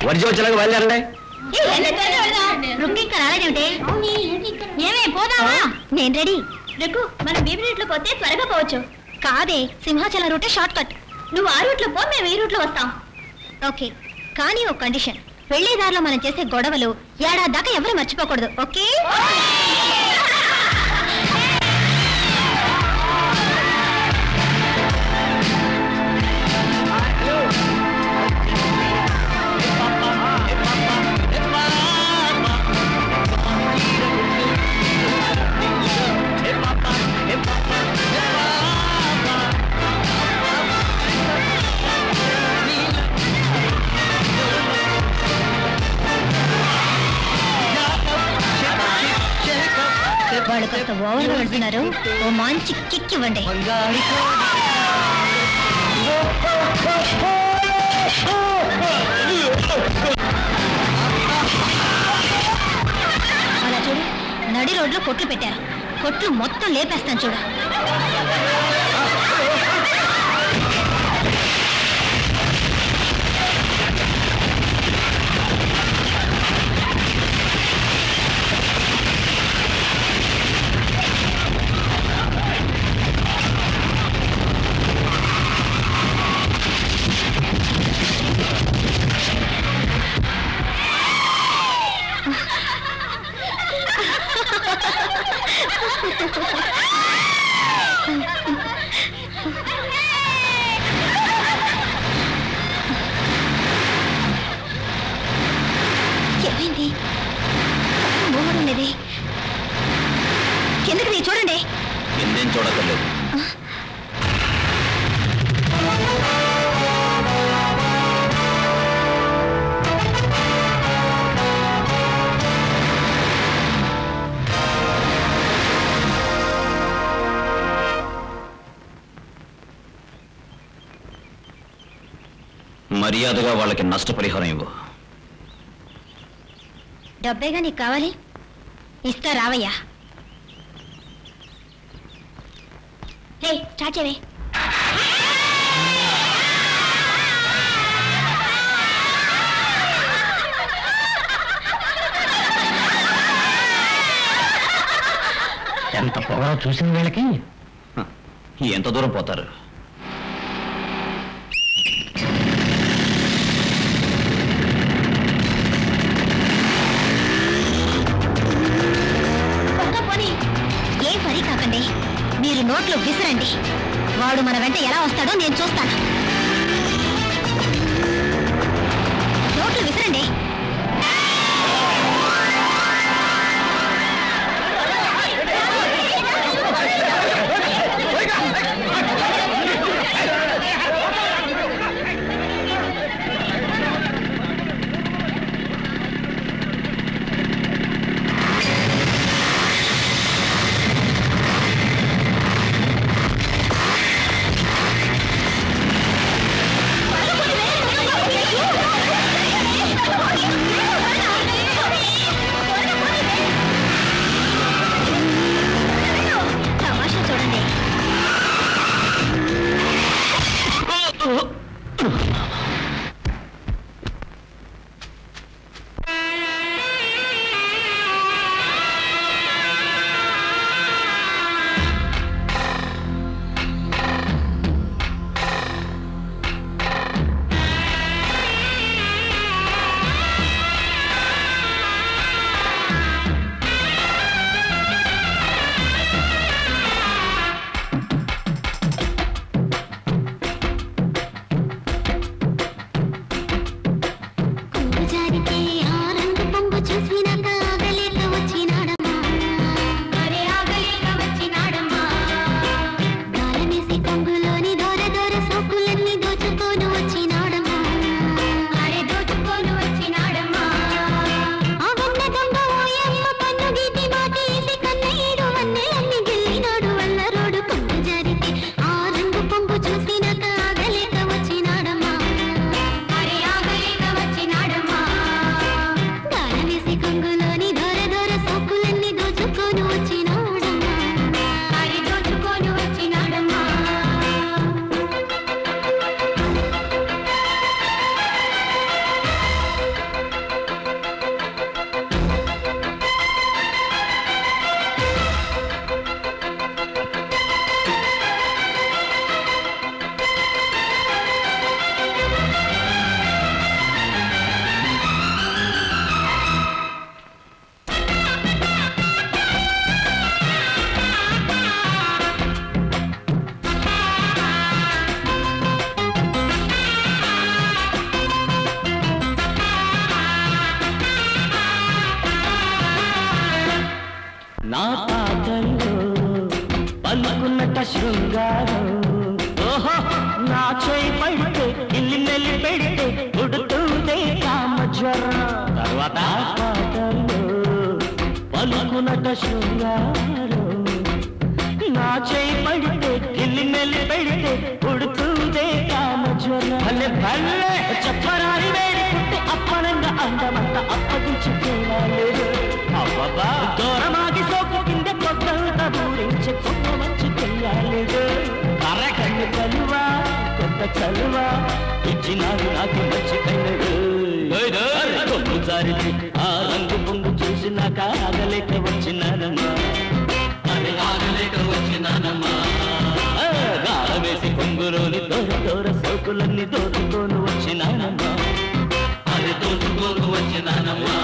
వరిజ వచ్చేలాగా బయలుదేరండి. ఇంకా రాలేదేమిటే? ఏమే పోదామా? నేను రెడీ. రుక్కు, మనం బీబీ రూట్లో పోతే త్వరగా పోవచ్చు. కాదే, సింహాచలం రూటే షార్ట్ కట్. నువ్వు ఆ రూట్లో పో, మేము ఈ రూట్లో వస్తాం. ఓకే, కానీ ఒక కండిషన్. వెళ్లేదారిలో మనం చేసే గొడవలు ఏడాది దాకా ఎవరు మర్చిపోకూడదు. ఓకే? వాళ్ళు కాస్త ఓవర్గా వెళ్తున్నారు. ఓ మంచి కిక్ ఇవ్వండి. అలా చూడు, నడి రోడ్లో కొట్లు పెట్టారు. కొట్లు మొత్తం లేపేస్తాను చూడు. ఏమైంది? మోహనున్నది ఎందుకు? చూడండి. ఇందేం చూడక్కర్లేదు. మర్యాదగా వాళ్ళకి నష్టపరిహారం ఇవ్వు. డబ్బేగా నీకు కావాలి, ఇస్తా రావయ్యా. రే స్టార్ట్ చేయవే. ఎంత పొగరో చూసిన వీళ్ళకి. ఎంత దూరం పోతారు? మీరు నోట్లో విసిరండి. వాడు మన వెంట ఎలా వస్తాడో నేను చూస్తాను. నోట్లు విసిరండి. శృంగారం ఓహో నా చేయి పడితే ఇల్లి నెల్లి పెడితే ఉడుతుందే కామజ్వరం తర్వాత పాటల్లో పలుకునట శృంగారం నా చేయి పడితే ఇల్లి నెల్లి పెడితే ఉడుతుందే కామజ్వరం భలే భలే చెప్పరాని వేడి పుట్టి అప్పనంగా అందమంత అప్పగించుకోలేదు అబ్బబ్బా దూరమాగి సోకు కింద కొత్త ఊరించే కొత్త మంచుకెళ్ళాలేదు కళ్ళు కలువా కొత్త చలువా ఇచ్చినాడు నాకు మంచి కన్నడు కొమ్ము జారితే ఆ రంగు పొంగు చూసినాక ఆగలేక వచ్చినానమ్మా అది ఆగలేక వచ్చినానమ్మా గాల వేసి కొంగులోని దూర దూర సోకులన్నీ దోచుకోను వచ్చినానమ్మా అది దోచుకోను వచ్చినానమ్మా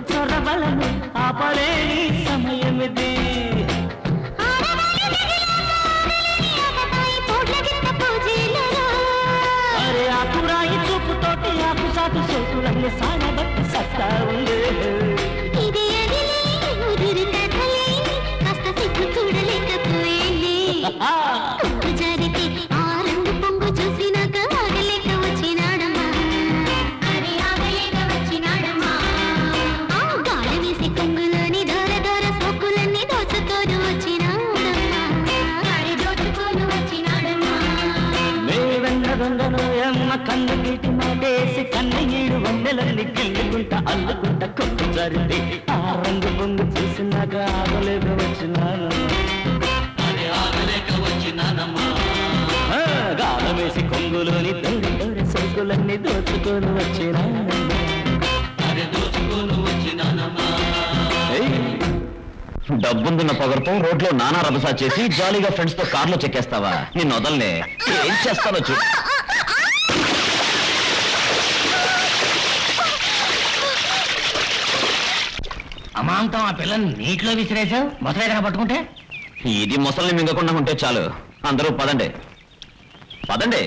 చొరవలను ఆపలేని సమయమిది అరే ఆకురాయి చూపుతోటి ఆకు సాకు సోకులన్నీ సానబట్టి సత్తా ఉంది జరిపి ఆ రంగు పొంగు చూసినాక ఆగలేక వచ్చినాడమ్మా అరే ఆగలేక వచ్చినాడమ్మా గాలి వేసి కొంగులోని దూర దూర సోకులన్నీ దోచుకోను వచ్చినాడమ్మా అరే దోచుకోను వచ్చినాడమ్మా మేవెన్న దొంగను ఎమ్మ కన్ను గీటి మాటేసి కన్నయ్యడు వందలన్నీ గిల్లుకుంటా అల్లుకుంటా కొట్టు జరిపి ఆ రంగు పొంగు చూసినాక ఆగలేక వచ్చినాడమ్మా గాల వేసి కొంగులోని దూర దూర సోకులన్నీ దోచుకొని వచ్చినానమ్మా డబ్బుందున్న పొగరతో రోడ్లో నానా రభసా చేసి జాలీగా ఫ్రెండ్స్ తో కార్లో చెక్కేస్తావా నిన్ను వదలనే ఏం చేస్తానో చూ అమాంతం ఆ పిల్లని నీటిలో విసిరేసావు మొసలేదన పట్టుకుంటే ఇది ముసల్ని మింగకుండా ఉంటే చాలు అందరూ పదండి పదండి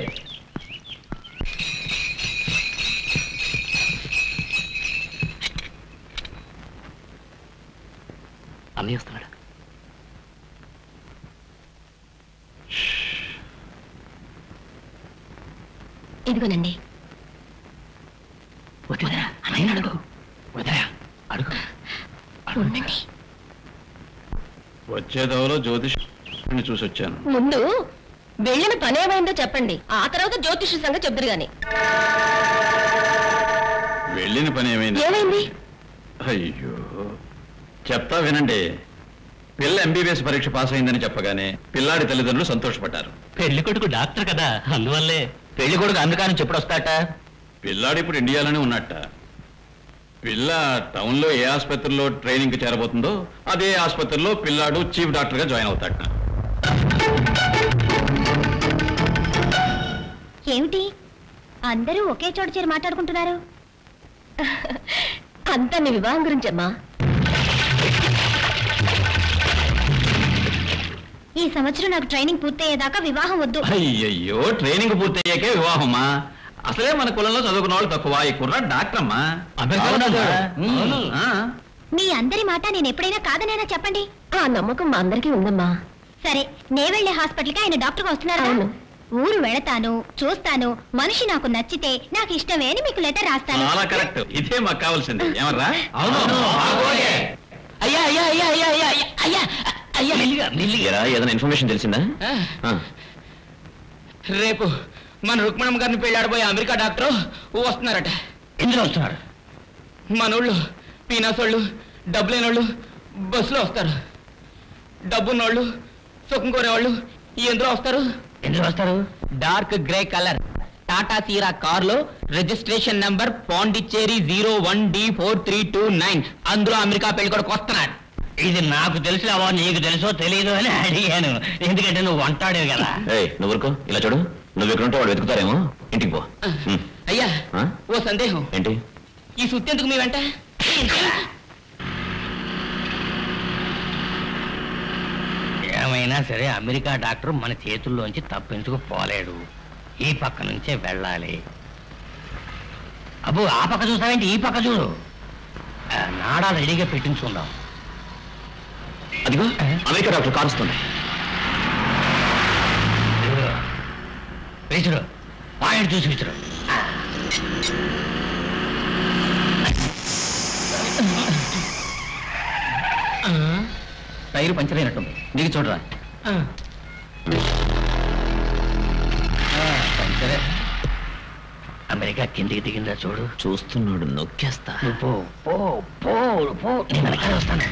అన్నయ్య వస్తున్నాడు ఇదిగోనండి వదిలేరా అన్నయ్య అడుగు వదిలేరా అడుగు ఉండండి వచ్చేదవలో జ్యోతిష్ని చూసి వచ్చాను ముందు వెళ్ళిన పనేమైందో చెప్పండి ఆ తర్వాత జ్యోతిష సంగతి చెప్తారు గాని వెళ్ళిన పని ఏమైంది ఏమైంది అయ్యో చెప్తా వినండి పిల్ల ఎంబీబీఎస్ పరీక్ష పాస్ అయిందని చెప్పగానే పిల్లాడి తల్లిదండ్రులు సంతోషపడ్డారు పెళ్లి కొడుకు డాక్టర్ కదా అందువల్లే పెళ్లి కొడుకు అందుకని చెప్పుడు వస్తాట పిల్లాడు ఇప్పుడు ఇండియాలోనే ఉన్నట్ట పిల్ల టౌన్ లో ఏ ఆసుపత్రిలో ట్రైనింగ్ చేరబోతుందో అదే ఆసుపత్రిలో పిల్లాడు చీఫ్ డాక్టర్ గా జాయిన్ అవుతాట ఏమిటి అందరూ ఒకే చోట చేరి మాట్లాడుకుంటున్నారు అంతా మీ వివాహం గురించి అమ్మా ఈ సంవత్సరం నాకు ట్రైనింగ్ పూర్తయ్యేదాకా వివాహం వద్దు అయ్యయ్యో ట్రైనింగ్ పూర్తయ్యాకే వివాహమా అసలే మన కులంలో చదువుకున్న వాళ్ళు తక్కువ ఈ కుర్ర డాక్టర్ అమ్మా మీ అందరి మాట నేను ఎప్పుడైనా కాదనైనా చెప్పండి ఆ నమ్మకం మా అందరికీ ఉందమ్మా సరే నే వెళ్లే హాస్పిటల్కి ఆయన డాక్టర్గా వస్తున్నారు అవును ఊరు వెళతాను చూస్తాను మనిషి నాకు నచ్చితే నాకు ఇష్టమే అని మీకు లెటర్ రాస్తాను చాలా కరెక్ట్ ఇదే మాకు కావాల్సింది ఏమర్రా అయ్యా అయ్యా అయ్యా అయ్యా అయ్యా అయ్యా అయ్యా అయ్యా మెల్లిగా మెల్లిగా. ఏదైనా ఇన్ఫర్మేషన్ తెలిసిందా? రేపు మన రుక్మణమ్మ గారిని పెళ్ళాడబోయే అమెరికా డాక్టర్ వస్తున్నారట. ఎందులో వస్తున్నారు? మనోళ్ళు పీనాసోళ్ళు డబ్బు లేనోళ్ళు బస్సులో వస్తారు. డబ్బున్నోళ్ళు సుఖం కోరేవాళ్ళు ఎందులో వస్తారు? ఎందులో వస్తారు? డార్క్ గ్రే కలర్ టాటా సీరా కారులో రిజిస్ట్రేషన్ నంబర్ పాండిచ్చేరి 01D4329. అందులో అమెరికా పెళ్లి కొడుకు వస్తున్నాడు. ఇది నాకు తెలుసులేవా నీకు తెలుసో తెలీదు అని అడిగాను, ఎందుకంటే నువ్వు వంటాడేవి కదా. నువ్వుకో ఇలా చూడు, నువ్వు ఎక్కడుంటే వాడు వెతుకుతారేమో, ఇంటికి పో. అయ్యా ఓ సందేహం. ఏంటి? ఈ సుత్తి ఎందుకు మీ వెంట? ఏమైనా సరే అమెరికా డాక్టర్ మన చేతుల్లోంచి తప్పించుకుపోలేడు. ఈ పక్క నుంచే వెళ్ళాలి. అబ్బో ఆ పక్క చూస్తావేంటి, ఈ పక్క చూడు. నాడాలు రెడీగా పెట్టించుకుందాం. అదిగో అమెరికా డాక్టర్ కారుస్తుంది. విసురు పాయింట్ చూసి విసురు. టైర్ పంచర్ అయినట్టుంది, దిగి చూడరా. పంచరే. అమెరికా కిందికి దిగిందా చూడు. చూస్తున్నాడు, నొక్కేస్తా. పో పో పో పో, నేను వెనకాల వస్తాను.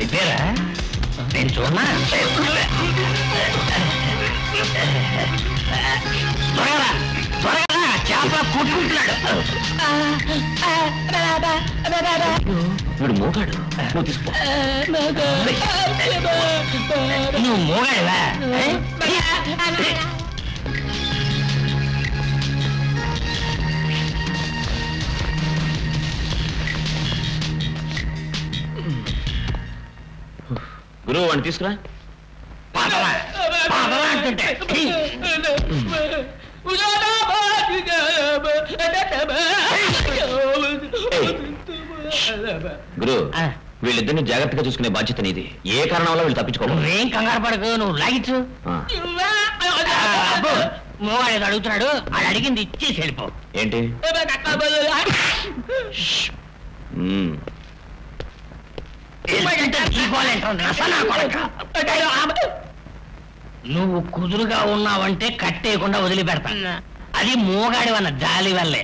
రిపేరా? నేను చూడనా? త్వరగా త్వరగా, చేప కొట్టుకుంటున్నాడు. వీడు మోగాడు, నువ్వు తీసుకో. నువ్వు మోగాడువా? గురువు వాడిని తీసుకురా. అంటుంటే గురు, వీళ్ళిద్దరిని జాగ్రత్తగా చూసుకునే బాధ్యత నీది. ఏ కారణం వల్ల వీళ్ళు తప్పించుకోవాలి. నువ్వేం కంగారు పడకు, నువ్వు లాగించు. మోగాడు అడుగుతున్నాడు, అది అడిగింది ఇచ్చేసి వెళ్ళిపో. ఏంటి? నువ్వు కుదురుగా ఉన్నావంటే కట్టేయకుండా వదిలిపెడతా. అది మోగాడి వల్ల జాలి వల్లే.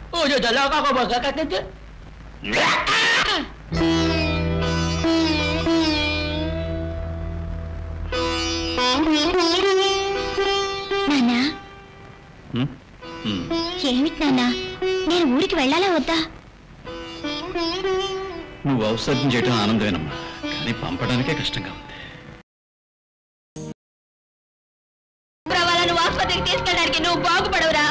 నాన్నా, ఏమిటి నాన్నా, నేను ఊరికి వెళ్ళాలా వద్దా? నువ్వు ఔషధం చేయటం ఆనందమేనమ్మా, కానీ పంపడానికే కష్టంగా ఉంది. నువ్వు ఆసుపత్రికి తీసుకెళ్ళడానికి నువ్వు బాగుపడవురా.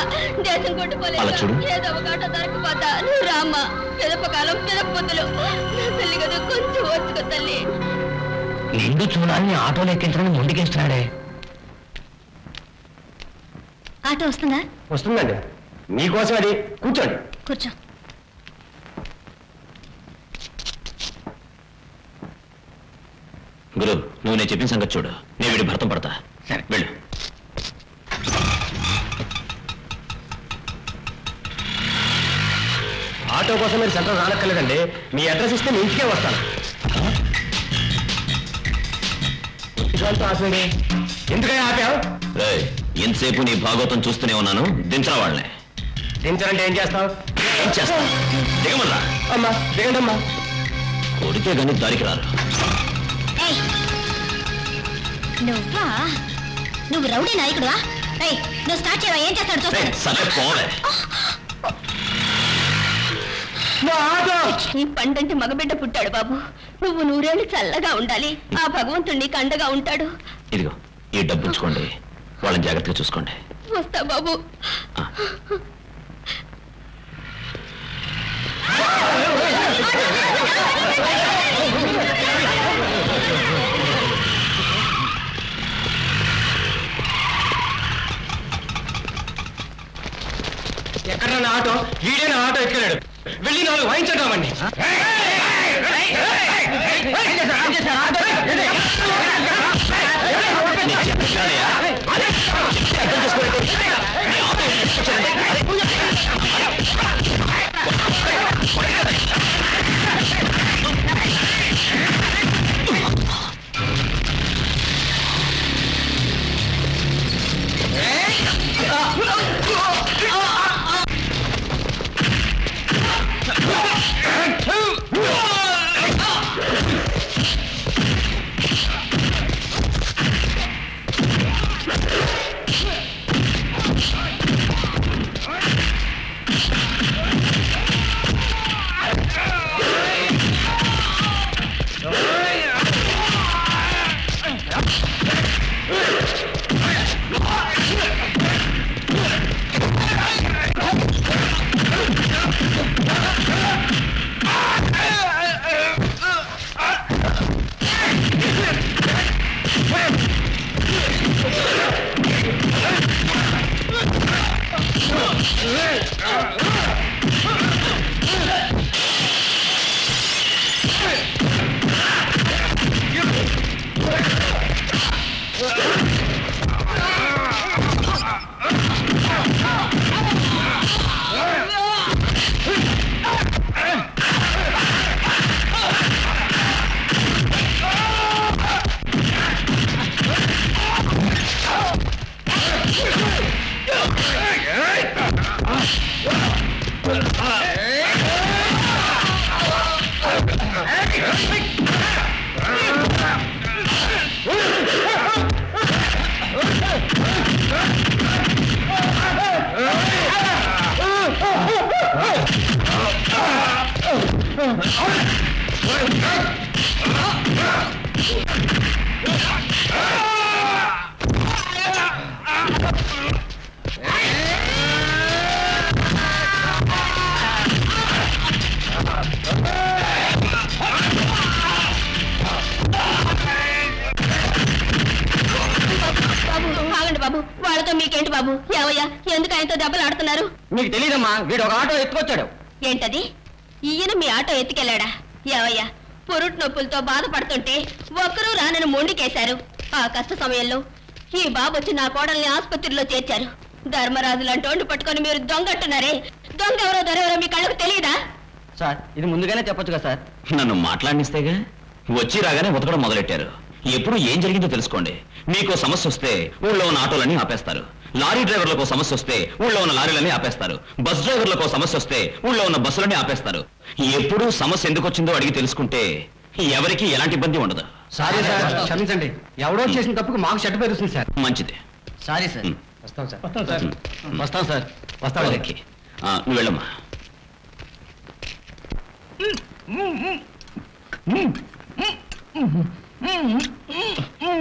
దేశం కొట్టుకోలేదు, ఏదో ఒక ఆట దొరకపోతా. నువ్వు రామ్మా, పిదపకాలం పిదపొద్దులు. తల్లి కదా, కొంచెం ఓర్చుకో తల్లి. నిండు చూడాలని ఆటోలో ఎక్కించడానికి ముందుకేస్తున్నాడే. ఆటో వస్తుందా? వస్తుందండి, మీకోసం. అది కూర్చోండి. కూర్చో. గురు, నువ్వు నేను చెప్పిన సంగతి చూడు. నేను వీడి భర్తం పడతా. సరే వెళ్ళు. ఆటో కోసం మీరు సెంటర్ రానక్కర్లేదండి, మీ అడ్రస్ ఇస్తే మీ ఇంటికే వస్తాను. ఎందుకని ఆపావు? ఎంతసేపు నీ భాగవతం చూస్తూనే ఉన్నాను. దించరా వాళ్ళని. దించాలంటే ఏం చేస్తావు? ఏం చేస్తా? దిగమరా. అమ్మా దిగండి అమ్మా. కొడితే గానీ దారికి రారు. నువ్వా? నువ్వు రౌడీ నాయకుడువా? నువ్వు స్టార్ట్ చేయవా? ఏం చేస్తాడు చూస్తాను. సరే పోలే. ఈ పండంటి మగబిడ్డ పుట్టాడు బాబు. నువ్వు నూరేళ్ళు చల్లగా ఉండాలి. ఆ భగవంతుడు నీకు అండగా ఉంటాడు. ఇదిగో ఈ డబ్బు ఉంచుకోండి, వాళ్ళని జాగ్రత్తగా చూసుకోండి. వస్తా బాబు. ఎక్కడ ఆటో? వీడేనా ఆటో ఎక్కలేడు. వెళ్ళి నాలుగు వాయించడామండి. బాబు వాళ్ళతో మీకేంటి బాబు? ఏవయ్యా, ఎందుకు ఆయనతో దెబ్బలు ఆడుతున్నారు? మీకు తెలియదమ్మా, వీడు ఒక ఆటో ఎత్తుకొచ్చాడు. ఏంటది? ఈయన మీ ఆటో ఎత్తుకెళ్ళాడా? ఏవయ్యా, పురుట్ నొప్పులతో బాధపడుతుంటే ఒక్కరూ రానని మొండికేశారు. ఆ కష్ట సమయంలో ఈ బాబు వచ్చి నా కోడల్ని ఆసుపత్రిలో చేర్చారు. ధర్మరాజు లాంటి పట్టుకొని మీరు దొంగట్టున్నారే, దొంగ ఎవరో దొరెవరో మీ కళ్ళకు తెలియదా? సార్, ఇది ముందుగానే చెప్పొచ్చుగా సార్. నన్ను మాట్లాడిస్తేగా వచ్చి రాగానే ఉతకడం మొదలెట్టారు. ఎప్పుడు ఏం జరిగిందో తెలుసుకోండి. మీకు సమస్య వస్తే ఊళ్ళో ఉన్న ఆటోలన్నీ ఆపేస్తారు. లారీ డ్రైవర్లకు సమస్య వస్తే ఊళ్ళో ఉన్న లారీలన్నీ ఆపేస్తారు. బస్ డ్రైవర్లకు సమస్య వస్తే ఊళ్ళో ఉన్న బస్సులన్నీ ఆపేస్తారు. ఎప్పుడు సమస్య ఎందుకు వచ్చిందో అడిగి తెలుసుకుంటే ఎవరికి ఎలాంటి ఇబ్బంది ఉండదు. సారీ సార్, క్షమించండి. ఎవడో చేసిన తప్పుకు మాకు చెడ్డ పేరు వస్తుంది సార్. మంచిది. Sorry sir. వస్తాం సార్. వస్తాం సార్. వస్తాం. నువ్వు వెళ్ళమ్మా.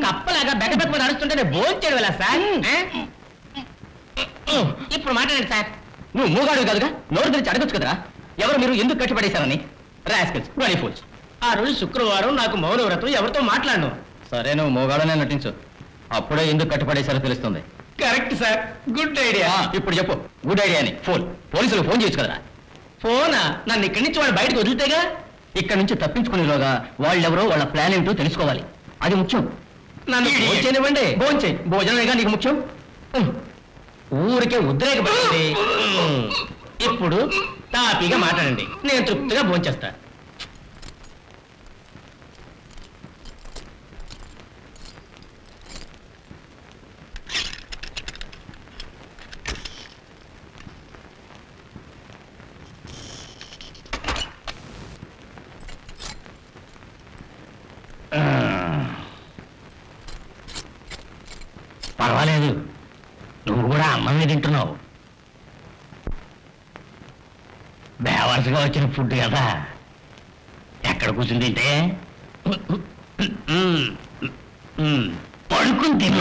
కప్పలాగా బెట్ట పెట్టుకుని నడుస్తుంటే భోంచేడు వెళ్ళా సార్. ఇప్పుడు మాట్లాడండి సార్. నువ్వు మూగాడు కాదుగా, నోరు తెరిచి అడగచ్చు కదరా ఎవరు మీరు ఎందుకు కట్టిపడేశారని. Rascals, bloody fools. ఆ రోజు శుక్రవారం నాకు మౌనవ్రతం, ఎవరితో మాట్లాడను. సరే, నువ్వు మూగాడనే నటించు, అప్పుడే ఎందుకు కట్టిపడేశారో తెలుస్తుంది. Correct sir, good idea. ఇప్పుడు చెప్పు, గుడ్ ఐడియా అని. పోలీసులు ఫోన్ చేయొచ్చు కదరా. ఫోనా? నన్ను ఇక్కడి నుంచి వాడు బయటకు వదిలితేగా. ఇక్కడ నుంచి తప్పించుకునేలోగా వాళ్ళెవరో వాళ్ళ ప్లాన్ ఏంటో తెలుసుకోవాలి, అది ముఖ్యం. నన్ను భోంచేనివ్వండి. భోంచేయి, భోజనమేగా నీకు ముఖ్యం. ఊరికే ఉద్రేకపడింది. ఇప్పుడు తాపీగా మాట్లాడండి, నేను తృప్తిగా భోంచేస్తా. పర్వాలేదు, నువ్వు కూడా అన్నమే తింటున్నావు. బేవర్స్గా వచ్చిన ఫుడ్ కదా, ఎక్కడ కూర్చుని తింటే పడుకుని తిను.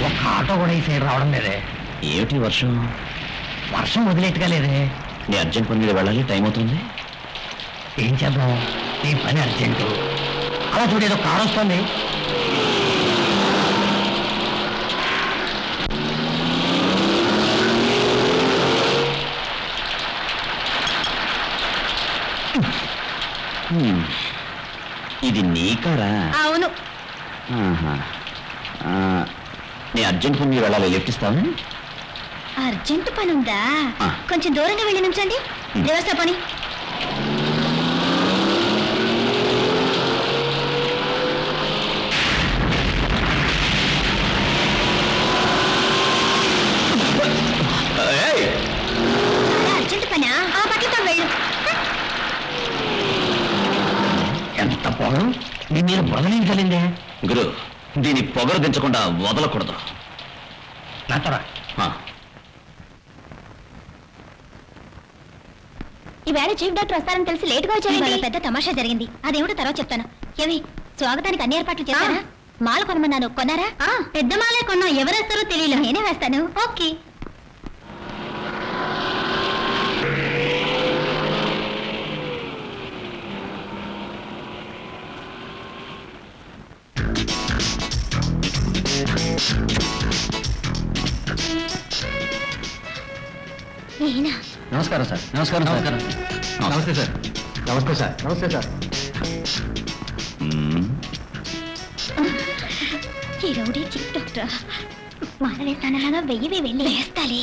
ఒక ఆటో కూడా ఈ సైడ్ రావడం లేదే. ఏమిటి వర్షం? వర్షం వదిలేట్టుగా లేదే. నీ అర్జెంట్ పని మీద వెళ్ళాలి, టైం అవుతుంది. ఏం చేద్దాం, ఈ పని అర్జెంటు. అలా చూడు, ఏదో కారు వస్తుంది. ఇది నీ కారా? అవును. నీ అర్జెంట్ పని మీద వెళ్ళాలి, లిఫ్ట్ ఇస్తావా? అర్జెంట్ పని ఉందా? కొంచెం దూరంగా వెళ్ళి నుంచండి. రివర్స్ పని. అర్జెంట్ పనా? ఆ పట్లతో వెళ్ళు. ఎంత పొగరు, నేను పొగలించలేందే. గురు, దీని పొగరు దించకుండా వదలకూడదు. నాతోరా. ఈవేళ చీఫ్ డాక్టర్ వస్తారని తెలిసి లేటుగా వచ్చారు. పెద్ద తమాషా జరిగింది, అదేమిటో తర్వాత చెప్తాను. ఏవి, స్వాగతానికి అన్ని ఏర్పాట్లు చేశారా? మాల కొనమన్నాను, కొన్నారా? పెద్ద మాలే కొన్నా, ఎవరేస్తారో తెలియదు, నేనే వేస్తాను. ఓకే. నేనా? నమస్కారం సార్. నమస్కారం. నమస్కారం. నమస్తే సార్. నమస్తే సార్. నమస్తే సార్. ఈ రౌడీ చిక్ డాక్టర్ మానవేస్తానలాగా వెయ్యి వెళ్ళి వేస్తాలే.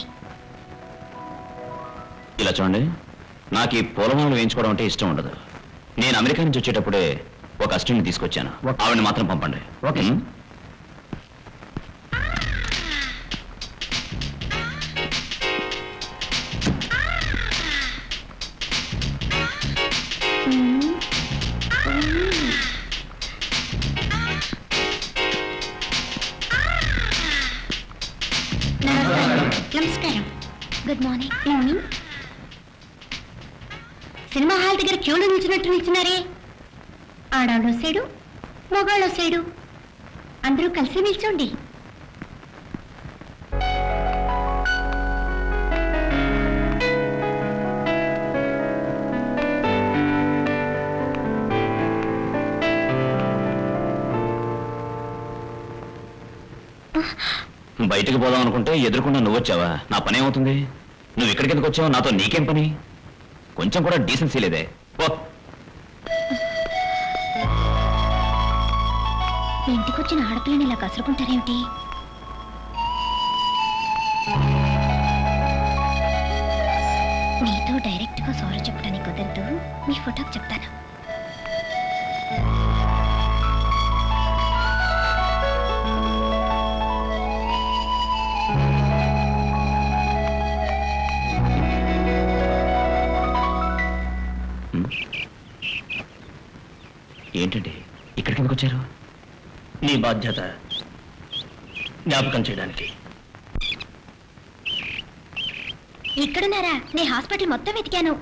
ఇలా చూడండి, నాకు ఈ పూలమాలలు వేయించుకోవడం అంటే ఇష్టం ఉండదు. నేను అమెరికా నుంచి వచ్చేటప్పుడే ఒక అసిస్టెంట్ని తీసుకొచ్చాను. ఆవిడని మాత్రం పంపండి. ఓకే. నమస్కారం. Good morning. Morning. Cinema hall దగ్గర క్యూలో నిల్చున్నట్టు నిల్చున్నారే. ఆడాళ్ళు సైడు, మగాళ్ళు సైడు, అందరూ కలిసి నిల్చోండి. బయటికి పోదాం అనుకుంటే ఎదురుకుండా నువ్వు వచ్చావా? నా పని ఏమవుతుంది? నువ్వు ఇక్కడికి ఎందుకు వచ్చావు? నాతో నీకేం పని? కొంచెం కూడా డీసెన్సీ లేదే. ఇంటికి వచ్చిన ఆడపిల్లని ఇలా కసురుకుంటారేమిటి? మీతో డైరెక్ట్ గా సారీ చెప్పడానికి కుదరదు. మీ ఫోటోకి చెప్తాను. ఏంటండి ఇక్కడికి ఎందుకు వచ్చారు? నీ బాధ్యత జ్ఞాపకం చేయడానికి. ఇక్కడున్నారా? నేను హాస్పిటల్ మొత్తం వెతికాను.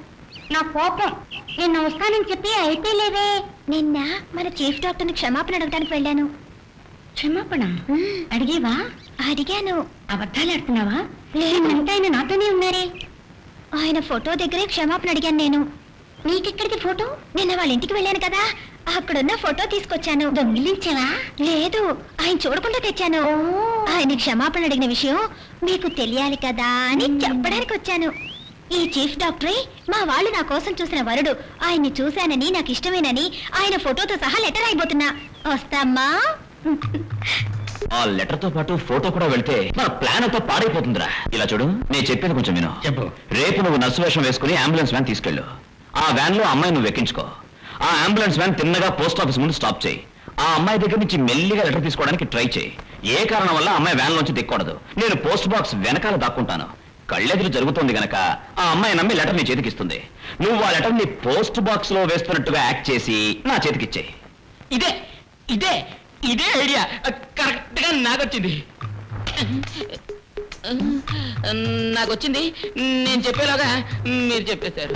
నా కోపం, నిన్న వస్తానని చెప్పి అయితే లేవే. నిన్న మన చీఫ్ డాక్టర్ని క్షమాపణ అడగడానికి వెళ్ళాను. క్షమాపణ అడిగేవా? అడిగాను. అబద్ధాలు ఆడుతున్నావా? లేదంటే ఆయన నాతోనే ఉన్నారే. ఆయన ఫోటో దగ్గరే క్షమాపణ అడిగాను నేను. నీకెక్కడికి ఫోటో? నిన్న వాళ్ళ ఇంటికి వెళ్ళాను కదా, అక్కడున్న ఫోటో తీసుకొచ్చాను. దొంగిలించావా? లేదు, ఆయన చూడకుండా తెచ్చాను. ఆయన క్షమాపణ అడిగిన విషయం మీకు తెలియాలి కదా అని చెప్పడానికి వచ్చాను. ఈ చీఫ్ డాక్టరే మా వాళ్ళు నా కోసం చూసిన వరుడు. ఆయన్ని చూశానని, నాకు ఇష్టమేనని ఆయన ఫోటోతో సహా లెటర్ అయిపోతున్నా. వస్తామ్మా. ఆ లెటర్ తో పాటు ఫోటో కూడా వెళ్తే మన ప్లాన్ అంతా పాడైపోతుందిరా. ఇలా చూడు, నేను చెప్పేది కొంచెం విను. చెప్పు. రేపు నువ్వు నర్సు వేషం వేసుకుని అంబులెన్స్ వ్యాన్ తీసుకెళ్ళు. ఆ వ్యాన్ లో అమ్మాయి నువ్వు ఎక్కించుకో. ఆ అంబులెన్స్ వ్యాన్ తిన్నగా పోస్ట్ ఆఫీస్ ముందు స్టాప్ చేయి. ఆ అమ్మాయి దగ్గర నుంచి మెల్లిగా లెటర్ తీసుకోవడానికి ట్రై చేయి. ఏ కారణం వల్ల అమ్మాయి వ్యాన్ లోంచి దిక్కకూడదు. నేను పోస్ట్ బాక్స్ వెనకాల దాక్కుంటాను. కళ్ళెదురు జరుగుతుంది గనక ఆ అమ్మాయి నమ్మి లెటర్ నీ చేతికిస్తుంది. నువ్వు ఆ లెటర్ ని పోస్ట్ బాక్స్ లో వేస్తున్నట్టుగా యాక్ట్ చేసి నా చేతికిచ్చేయి. ఇదే ఇదే ఇదే ఐడియా కరెక్ట్ గా నాకొచ్చింది. నాకొచ్చింది. నేను చెప్పేలాగా మీరు చెప్పేశారు.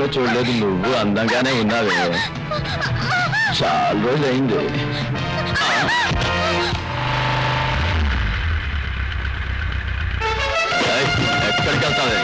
చూడనే చూడలేదు, నువ్వు అందంగానే ఉన్నావే. చాలా రోజులు అయింది. ఎక్కడికి వెళ్తావే?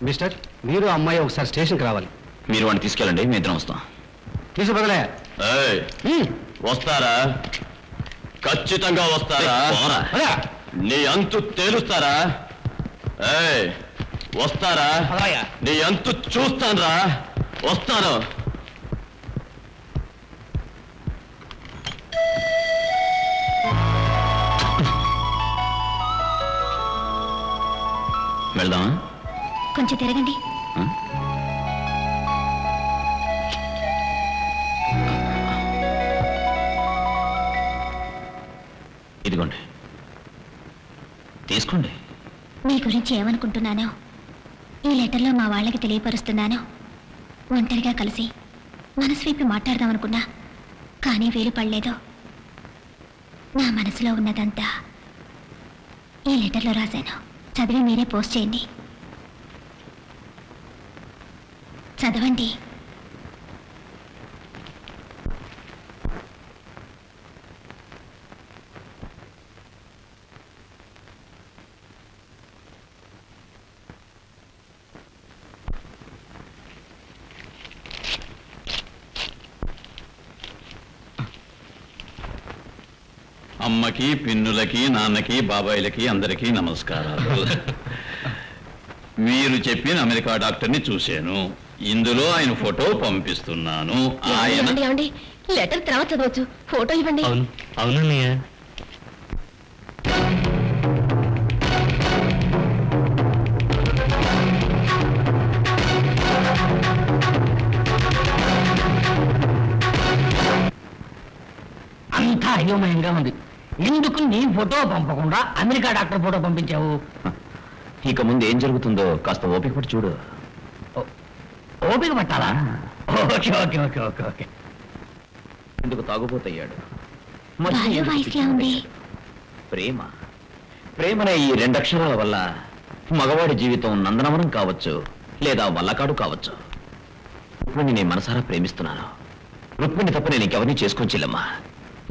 మిస్టర్, మీరు అమ్మాయి ఒకసారి స్టేషన్కి రావాలి. మీరు వాడిని తీసుకెళ్ళండి, మీ ఇద్దరం వస్తాం. తీసుకుపోగలే? వస్తారా? ఖచ్చితంగా వస్తారా? నీ అంతు తేలుస్తారా? వస్తారా? నీ అంతు చూస్తానరా? వస్తాను. వెళ్దామా? కొంచెం తిరగండి. ఇదిగోండి, తీసుకోండి. మీ గురించి ఏమనుకుంటున్నానో ఈ లెటర్లో మా వాళ్ళకి తెలియపరుస్తున్నాను. ఒంటరిగా కలిసి మనసు వైపు మాట్లాడదామనుకున్నా, కానీ వీలు పడలేదు. నా మనసులో ఉన్నదంతా ఈ లెటర్లో రాశాను. చదివి మీరే పోస్ట్ చేయండి. చదవండి. అమ్మకి, పిన్నులకి, నాన్నకి, బాబాయిలకి అందరికీ నమస్కారాలు. మీరు చెప్పిన అమెరికా డాక్టర్ని చూశాను. ఇందులో ఆయన ఫోటో పంపిస్తున్నాను. ఆయన లెటర్ తర్వాత చదవచ్చు, ఫోటో ఇవ్వండి. అవునన్నయ్య. అంతా అయోమయంగా ఉంది. ఎందుకు నీ ఫోటో పంపకుండా అమెరికా డాక్టర్ ఫోటో పంపించావు? ఇక ముందు ఏం జరుగుతుందో కాస్త ఓపిక పట్టి చూడు. ఓపిక పట్టాలా? Okay okay okay okay okay. ఎందుకు తాగుపోతయ్యాడు? ప్రేమ ప్రేమనే ఈ రెండక్షరాల వల్ల మగవాడి జీవితం నందనవనం కావచ్చు, లేదా వల్లకాడు కావచ్చు. రుక్మిణి నేను మనసారా ప్రేమిస్తున్నాను. రుక్మిణి తప్ప నేను ఇంకెవరిని చేసుకొని చెల్లమ్మా.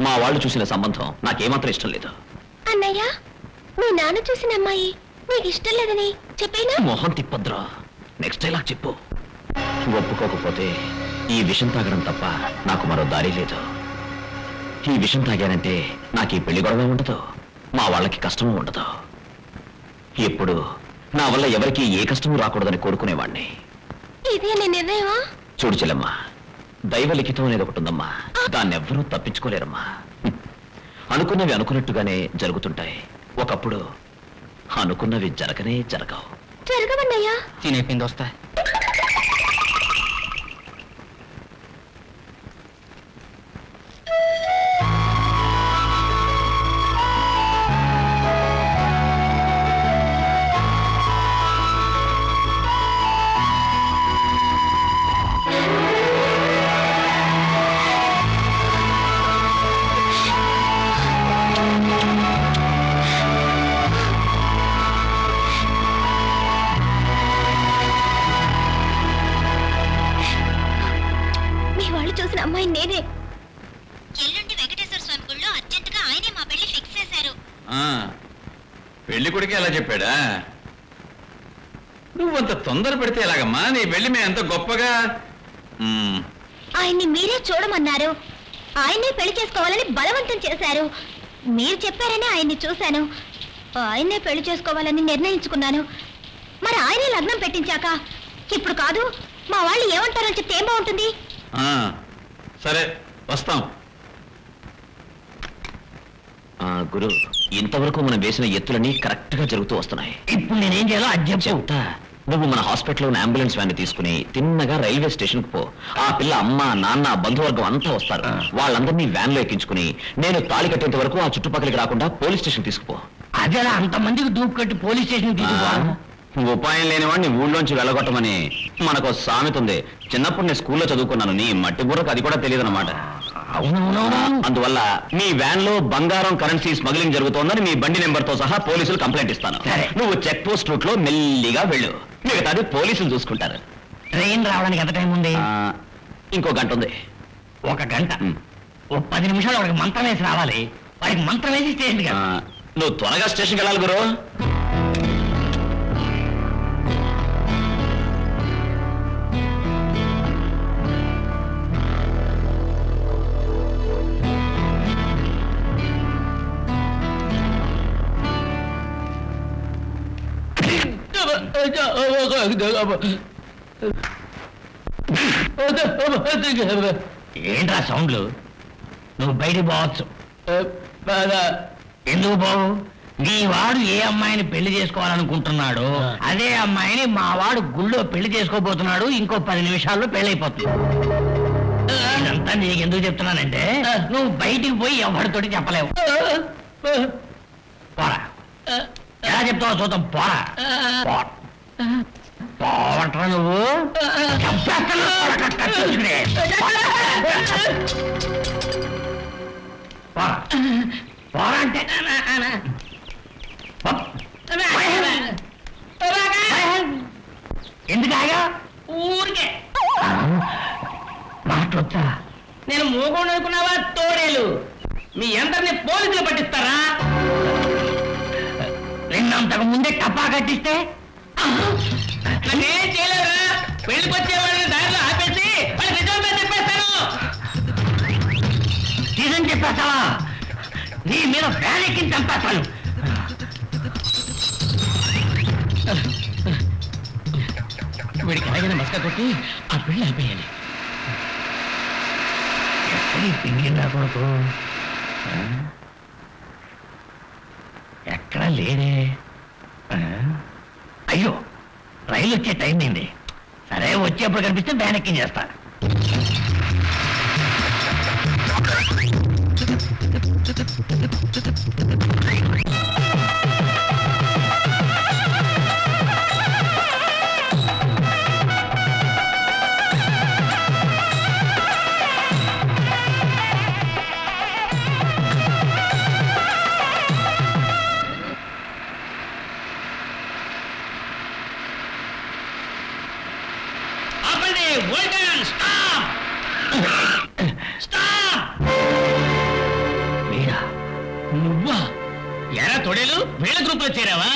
మా వాళ్ళు చూసిన సంబంధం నాకేమాత్రం ఇష్టం లేదు. అన్నయ్య, మీ నాన్న చూసిన అమ్మాయి నీకు ఇష్టం లేదని చెప్పేనా? మొహం తిప్పద్రా. నెక్స్ట్ డైలాగ్ చెప్పు. ఒప్పుకోకపోతే ఈ విషం తాగడం తప్ప నాకు మరో దారి లేదు. ఈ విషం తాగానంటే నాకు ఈ పెళ్లి గొడవ ఉండదు, మా వాళ్ళకి కష్టము ఉండదు. ఎప్పుడు నా వల్ల ఎవరికి ఏ కష్టము రాకూడదని కోరుకునేవాణ్ణి. ఇదే నీ నిర్ణయమా? చూడు చెల్లమ్మా, దైవ లిఖితం అనేది ఒకటి ఉందమ్మా. దాన్ని ఎవ్వరూ తప్పించుకోలేరమ్మా. అనుకున్నవి అనుకున్నట్టుగానే జరుగుతుంటాయి. ఒకప్పుడు అనుకున్నవి జరగనే జరగవు. జరగవన్నయ్యా. తినేపింది వస్తా. చూసిన అమ్మాయి నేనే. ఎల్లుండి వెంకటేశ్వర స్వామి గుళ్ళో అర్జెంటుగా ఆయనే మా పెళ్లి ఫిక్స్ చేశారు. పెళ్లి కొడుకే అలా చెప్పాడా? నువ్వంత తొందర పెడితే ఎలాగమ్మా? నీ పెళ్లి మేము ఎంత గొప్పగా. ఆయన్ని మీరే చూడమన్నారు. ఆయనే పెళ్లి చేసుకోవాలని బలవంతం చేశారు. మీరు చెప్పారని ఆయన్ని చూశాను. ఆయనే పెళ్లి చేసుకోవాలని నిర్ణయించుకున్నాను. మరి ఆయనే లగ్నం పెట్టించాక ఇప్పుడు కాదు మా వాళ్ళు ఏమంటారని చెప్తే ఏం బాగుంటుంది? సరే వస్తాం. గురు, ఇంతవరకు మనం వేసిన ఎత్తులన్నీ కరెక్ట్ గా జరుగుతూ వస్తున్నాయి. ఇప్పుడు నేనేం చేయాలో అది చెప్తా. నువ్వు మన హాస్పిటల్లో అంబులెన్స్ వ్యాన్ తీసుకుని తిన్నగా రైల్వే స్టేషన్ కు పో. ఆ పిల్ల అమ్మ, నాన్న, బంధువర్గం అంతా వస్తారు. వాళ్ళందరినీ వ్యాన్ లో ఎక్కించుకుని నేను తాళి కట్టేంత వరకు ఆ చుట్టుపక్కలకి రాకుండా పోలీస్ స్టేషన్ తీసుకుపో. అదేలా అంతమందికి దూపు కట్టి పోలీస్ స్టేషన్ తీసుకుపో? ఉపాయం లేనివాడిని ఊళ్ళోంచి వెళ్ళగొట్టమని మనకు సామెత ఉంది. చిన్నప్పుడు నేను స్కూల్లో చదువుకున్నాను. నీ మట్టి బుర్రకు అది కూడా తెలియదు అనమాట. అందువల్ల మీ వ్యాన్ లో బంగారం, కరెన్సీ స్మగ్లింగ్ జరుగుతోందని మీ బండి నెంబర్ తో సహా పోలీసులు కంప్లైంట్ ఇస్తాను. నువ్వు చెక్ పోస్ట్ రూట్ లో మెల్లిగా వెళ్ళు. మిగతాది పోలీసులు చూసుకుంటారు. ట్రైన్ రావడానికి ఎంత టైం ఉంది? ఇంకో గంట ఉంది. 1 గంట? ఓ 10 నిమిషాలు వాడికి మంత్రం వేసి రావాలి. వాడికి మంత్రం వేసి స్టేషన్. నువ్వు త్వరగా స్టేషన్కి వెళ్ళాలి గురు. ఏంట్రా సౌండ్లు? నువ్వు బయటికి పోవచ్చు. ఎందుకు బాబు? నీ వాడు ఏ అమ్మాయిని పెళ్లి చేసుకోవాలనుకుంటున్నాడు అదే అమ్మాయిని మా వాడు గుళ్ళో పెళ్లి చేసుకోబోతున్నాడు. ఇంకో 10 నిమిషాల్లో పెళ్ళైపోతుంది. ఇదంతా నీకెందుకు చెప్తున్నానంటే నువ్వు బయటికి పోయి ఎవరితోటి చెప్పలేవు. పోరా. ఎలా చెప్తావో చూద్దాం. పోరా. పోవట్రా నువ్వు. పోరా అంటే ఎందుకు ఆగా? ఊరికే మాట్లాడతా నేను మూగోడు అనుకున్నావా తోడేలు మీ అందరినీ పోలీసులు పట్టిస్తారా నిన్నంతకు ముందే టపా కట్టిస్తే నన్నేం చేయలేరా పెళ్లికి వచ్చే వాళ్ళని దారిలో ఆపేసి వాళ్ళకి నిజం చెప్పేస్తాను నిజం చెప్పేస్తావా నీ మీద వ్యానికి చంపేస్తాను వీడికి అలాగే మస్క కొట్టి ఆ పెళ్లి ఆపేయాలి పింగిన కొడుకు ఎక్కడా లేడే అయ్యో రైలు వచ్చే టైం అయింది సరే వచ్చేప్పుడు కనిపిస్తే బ్యానెక్కింగ్ చేస్తా నువ్వా ఎరా తొడేలు వీళ్ళ గ్రూప్ లో చేరావా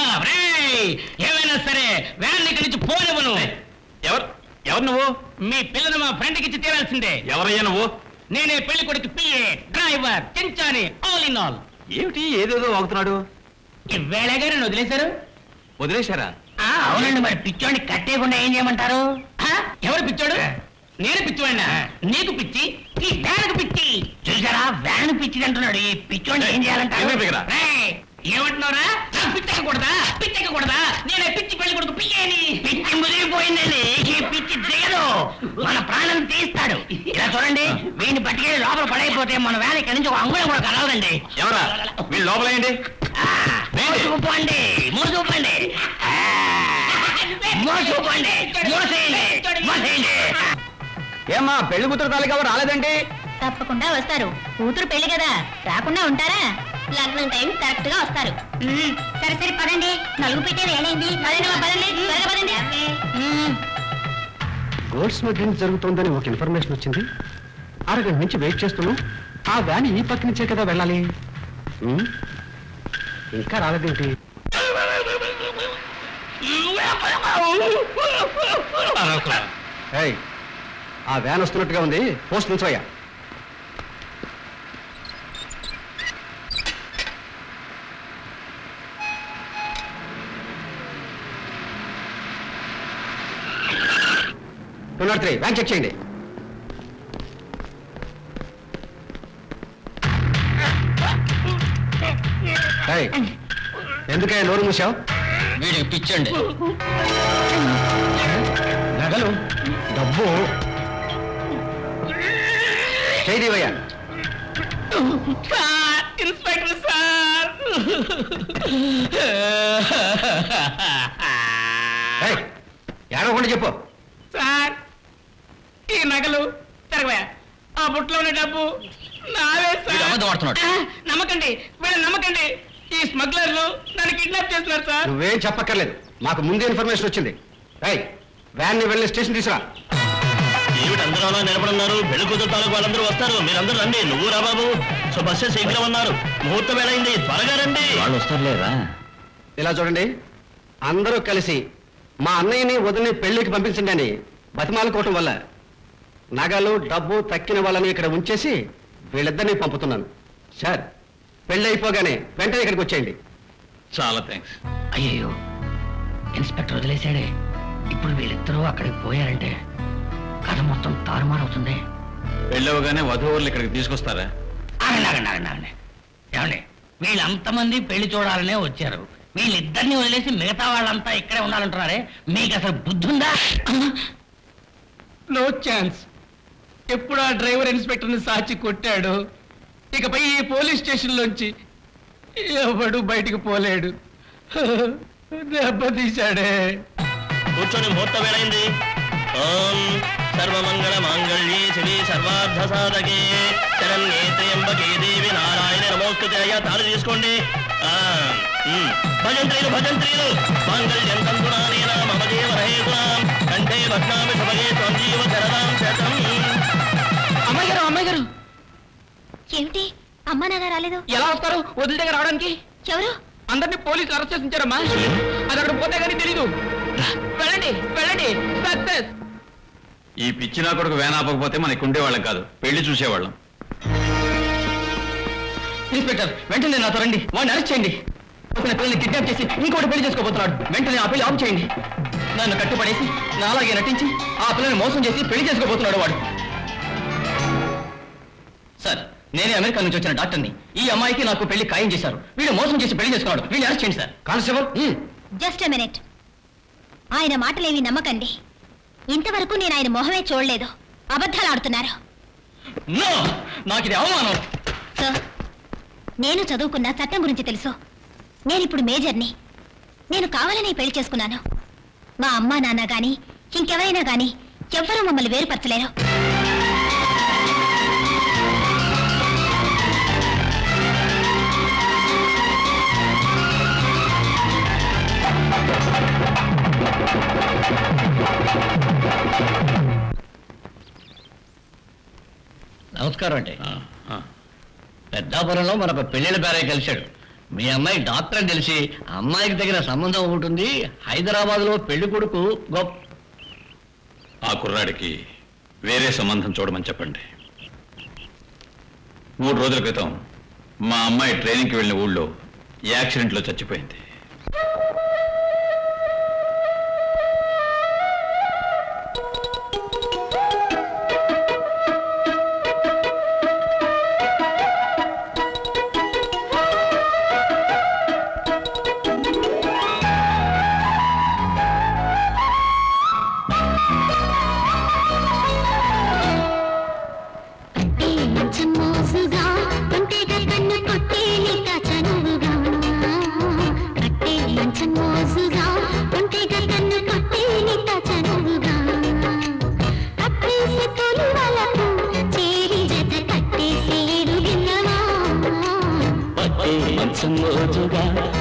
ఏమైనా సరే వ్యాన్ ఇక్కడి నుంచి పోనివ్వను ఎవరు నువ్వు మీ పిల్లను మా ఫ్రెండ్కి ఇచ్చి తీరాల్సిందే ఎవరయ్యా నువ్వు నేనే పెళ్లి కొడుకు పిఏ డ్రైవర్ చెంచాని ఆల్ ఇన్ ఆల్ ఏమిటి ఏదేదో వాగుతున్నాడు ఇవ్వేళగా నన్ను వదిలేశారు వదిలేశారా అవునండి మరి పిచ్చోడిని కట్టేయకుండా ఏం చేయమంటారు ఎవరు పిచ్చోడు నేను పిచ్చివాడినా నీకు పిచ్చి ఈ వ్యాన్ పిచ్చి చూసారా వ్యాన్ పిచ్చి అంటున్నాడు ఈ పిచ్చోడిని ఏం చేయాలంటారు ఏమంటున్నారా పిచ్చెక్కకూడదా పిచ్చెక్కకూడదా నేనే పిచ్చి పెళ్లి కొడుకు పిచ్చేని పిచ్చి ముదిరిపోయిందండి ఈ పిచ్చి దిగదు మన ప్రాణం తీస్తాడు ఇలా చూడండి వీడిని పట్టుకెళ్ళి లోపల పడైపోతే మన వ్యాన్ ఇక్కడి నుంచి ఒక అంగుళం కూడా కలవదండి ఎవరా వీళ్ళు లోపలేయండి చూపండి మూసూపండి మోసూపండి మోసేయండి మోసేయండి ఏమ్మా పెళ్లి కూతురు తాలూకా ఎవరు రాలేదండి తప్పకుండా వస్తారు కూతురు పెళ్లి కదా రాకుండా ఉంటారా లగ్నం టైం కరెక్ట్ గా వస్తారు సరే సరే పదండి నలుగు పెట్టే వేలైంది పదండి త్వరగా పదండి గోల్డ్ స్మగ్లింగ్ జరుగుతోందని ఒక ఇన్ఫర్మేషన్ వచ్చింది అరగంట నుంచి వెయిట్ చేస్తున్నాం ఆ వ్యాన్ ఈ పక్క నుంచే కదా వెళ్ళాలి ఇంకా రాలేదేంటి ఆ వ్యాన్ వస్తున్నట్టుగా ఉంది పోస్ట్ నుంచోయ్యా వ్యాన్ చెక్ చేయండి ఎందుకే నోరు మూసావు వీడికి పిచ్చండి నగలు డబ్బు చేయవయ్యా ఇన్స్పెక్టర్ సార్ ఏడవకుండా చెప్పు సార్ ఈ నగలు తిరగవా ఆ బుట్లో ఉన్న డబ్బు నావే సార్ నమ్మకండి వీళ్ళని నమ్మకండి ఈ స్మగ్లర్లు నన్ను కిడ్నాప్ చేస్తున్నారు సార్ నువ్వేం చెప్పక్కర్లేదు మాకు ముందే ఇన్ఫర్మేషన్ వచ్చింది వ్యాన్ ని వెళ్ళి స్టేషన్ తీసుకురా ఏమిటి అందరూ అలా నిలబడున్నారు పెళ్లి కూతురు తాలూకు వాళ్ళందరూ వస్తారు మీరందరూ రండి నువ్వు రా బాబు సో బస్సే సైకిల్ ఉన్నారు ముహూర్తం వేళైంది త్వరగా రండి వాళ్ళు వస్తారులేరా ఇలా చూడండి అందరూ కలిసి మా అన్నయ్యని వదిలి పెళ్లికి పంపించండి అని బతిమాలుకోవటం వల్ల నగలు డబ్బు తక్కిన వాళ్ళని ఇక్కడ ఉంచేసి వీళ్ళిద్దరినీ పంపుతున్నాను సార్ పెళ్లి అయిపోగానే వెంటనే ఇక్కడికి వచ్చేయండి చాలా థ్యాంక్స్ అయ్యో ఇన్స్పెక్టర్ వదిలేశాడే ఇప్పుడు వీళ్ళిద్దరూ అక్కడికి పోయారంటే కథ మొత్తం తారుమారవుతుంది పెళ్ళవగానే వధువులు ఇక్కడికి తీసుకొస్తారా ఏమండి వీళ్ళంతమంది పెళ్లి చూడాలనే వచ్చారు వీళ్ళిద్దరిని వదిలేసి మిగతా వాళ్ళంతా ఇక్కడే ఉండాలంటున్నారే మీకు అసలు బుద్ధి ఉందా నో ఛాన్స్ ఎప్పుడు ఆ డ్రైవర్ ఇన్స్పెక్టర్ని సాచి కొట్టాడు ఇకపై ఈ పోలీస్ స్టేషన్ లోంచి ఎవడు బయటికి పోలేడు దెబ్బతీశాడే కూర్చొని ముహూర్తం వేళైంది ఓం సర్వమంగళ మాంగళ్యే శివే సర్వార్థ సాధకే శరణ్యే త్ర్యంబకే దేవి నారాయణ నమోస్తుతే తాళి తీసుకోండి భజంత్రీలు మాంగళ్యం తంతునానేన మమ దేవ రహేతునాం కంఠే భగ్నామి సభగే త్వంజీవ శరదాం అమ్మా నాన్న రాలేదు? ఎలా వస్తారు వదిలి దగ్గర రావడానికి? ఎవరు? అందరినీ పోలీసులు అరెస్ట్ చేసి ఉంచారమ్మా. అది అక్కడ పోతే కానీ తెలీదు. వెళ్ళండి వెళ్ళండి. సక్సెస్. ఈ పిచ్చి నా కొడుకు వ్యాన్ ఆపకపోతే మనకు ఉండేవాళ్ళం కాదు, పెళ్లి చూసేవాళ్ళం. ఇన్స్పెక్టర్ వెంటనే నాతో రండి. వాడిని అరెస్ట్ చేయండి. పిల్లల్ని కిడ్నాప్ చేసి ఇంకోటి పెళ్లి చేసుకోబోతున్నాడు. వెంటనే ఆ పెళ్లి ఆఫ్ చేయండి. నన్ను కట్టుపడేసి నా అలాగే నటించి ఆ పిల్లని మోసం చేసి పెళ్లి చేసుకోబోతున్నాడు వాడు. సార్, నేనే అమెరికా నుంచి వచ్చిన డాక్టర్ని. ఈ అమ్మాయికి నాకు పెళ్లి ఖాయం చేశారు. వీడు మోసం చేసి పెళ్లి చేసుకున్నాడు. వీళ్ళు అరెస్ట్ చేయండి sir. Constable, just a minute. ఆయన మాటలేవి నమ్మకండి. ఇంతవరకు నేను ఆయన మొహమే చూడలేదు. అబద్ధాలు ఆడుతున్నారు. నో, నాకు ఇది అవమానం. సార్, నేను చదువుకున్న చట్టం గురించి తెలుసు. నేనిప్పుడు మేజర్ని. నేను కావాలని పెళ్లి చేసుకున్నాను. మా అమ్మా నాన్న గాని ఇంకెవరైనా గాని ఎవ్వరూ మమ్మల్ని వేరుపరచలేరు. నమస్కారం అండి. పెద్దాపురంలో మన పెళ్లిళ్ళ పేరయ్య కలిశాడు. మీ అమ్మాయి డాక్టర్ అని తెలిసి అమ్మాయికి తగిన సంబంధం ఉంటుంది. హైదరాబాద్ లో పెళ్లి కొడుకు గొప్ప. ఆ కుర్రాడికి వేరే సంబంధం చూడమని చెప్పండి. 3 రోజుల క్రితం మా అమ్మాయి ట్రైనింగ్కి వెళ్ళిన ఊళ్ళో యాక్సిడెంట్లో చచ్చిపోయింది.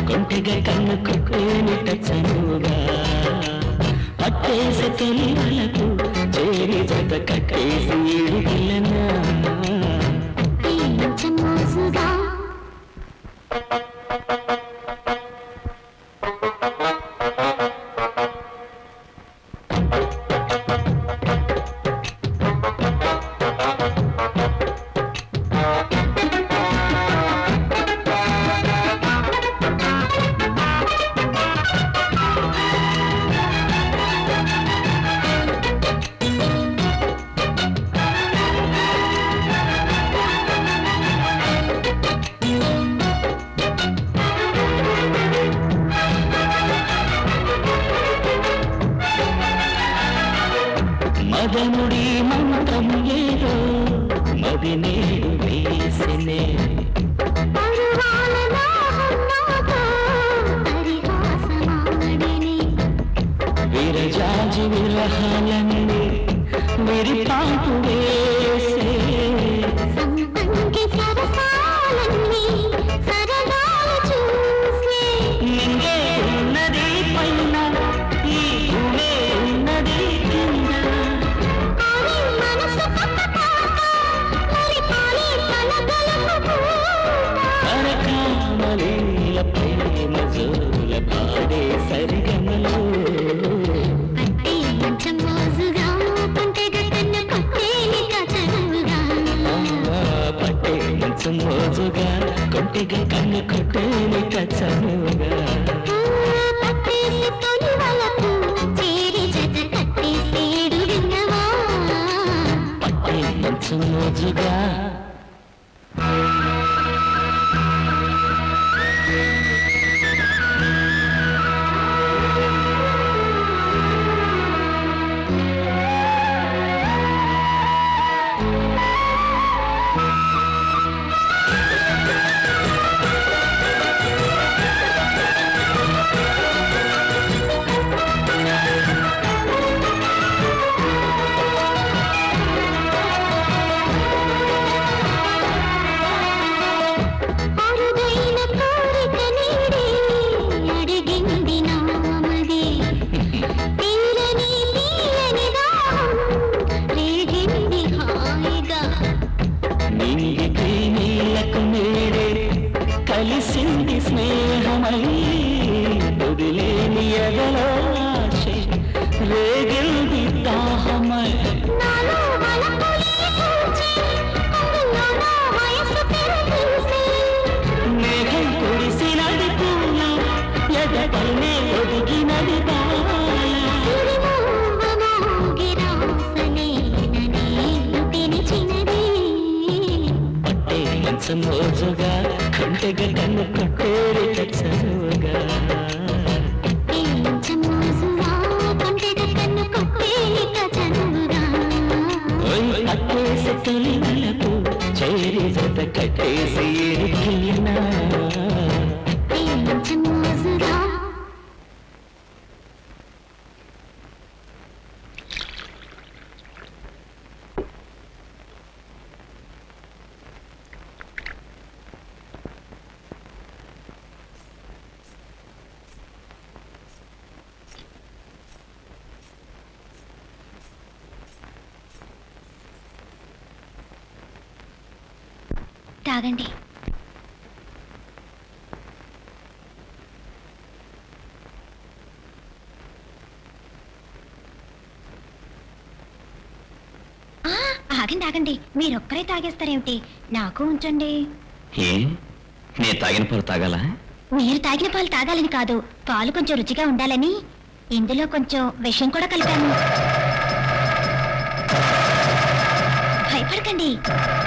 కొంటెగా కన్ను కొట్టేనిట చనువుగా పట్టేసి తొలి వలకు చేరి జత కట్టేసి ఇడిగిల్లనా మదనుడి మంత్రం ఏదో మది నేడు వేసినే విరజాజి విరహాలన్నీ విరిపాటు వేసే నింగే ఉన్నది పైన ఈ భూమే ఉన్నది కింద కరకామలీల ప్రేమ జోల పాడే సరిగమలో పట్టే మంచం మోజుగా కొంటిగా కన్ను కొట్టేని కచ్చనుగా పట్టే మంచం మోజుగా తొలి వలకు చేరి జత కట్టేసి ఎరిగినా తాగండి. ఆగండి ఆగండి, మీరొక్కరే తాగేస్తారేమిటి? నాకు ఉంచండి. ఏ నేను తాగిన పాలు తాగాలా? మీరు తాగిన పాలు తాగాలని కాదు, పాలు కొంచెం రుచిగా ఉండాలని ఇందులో కొంచెం విషం కూడా కలిపాను. భయపడకండి,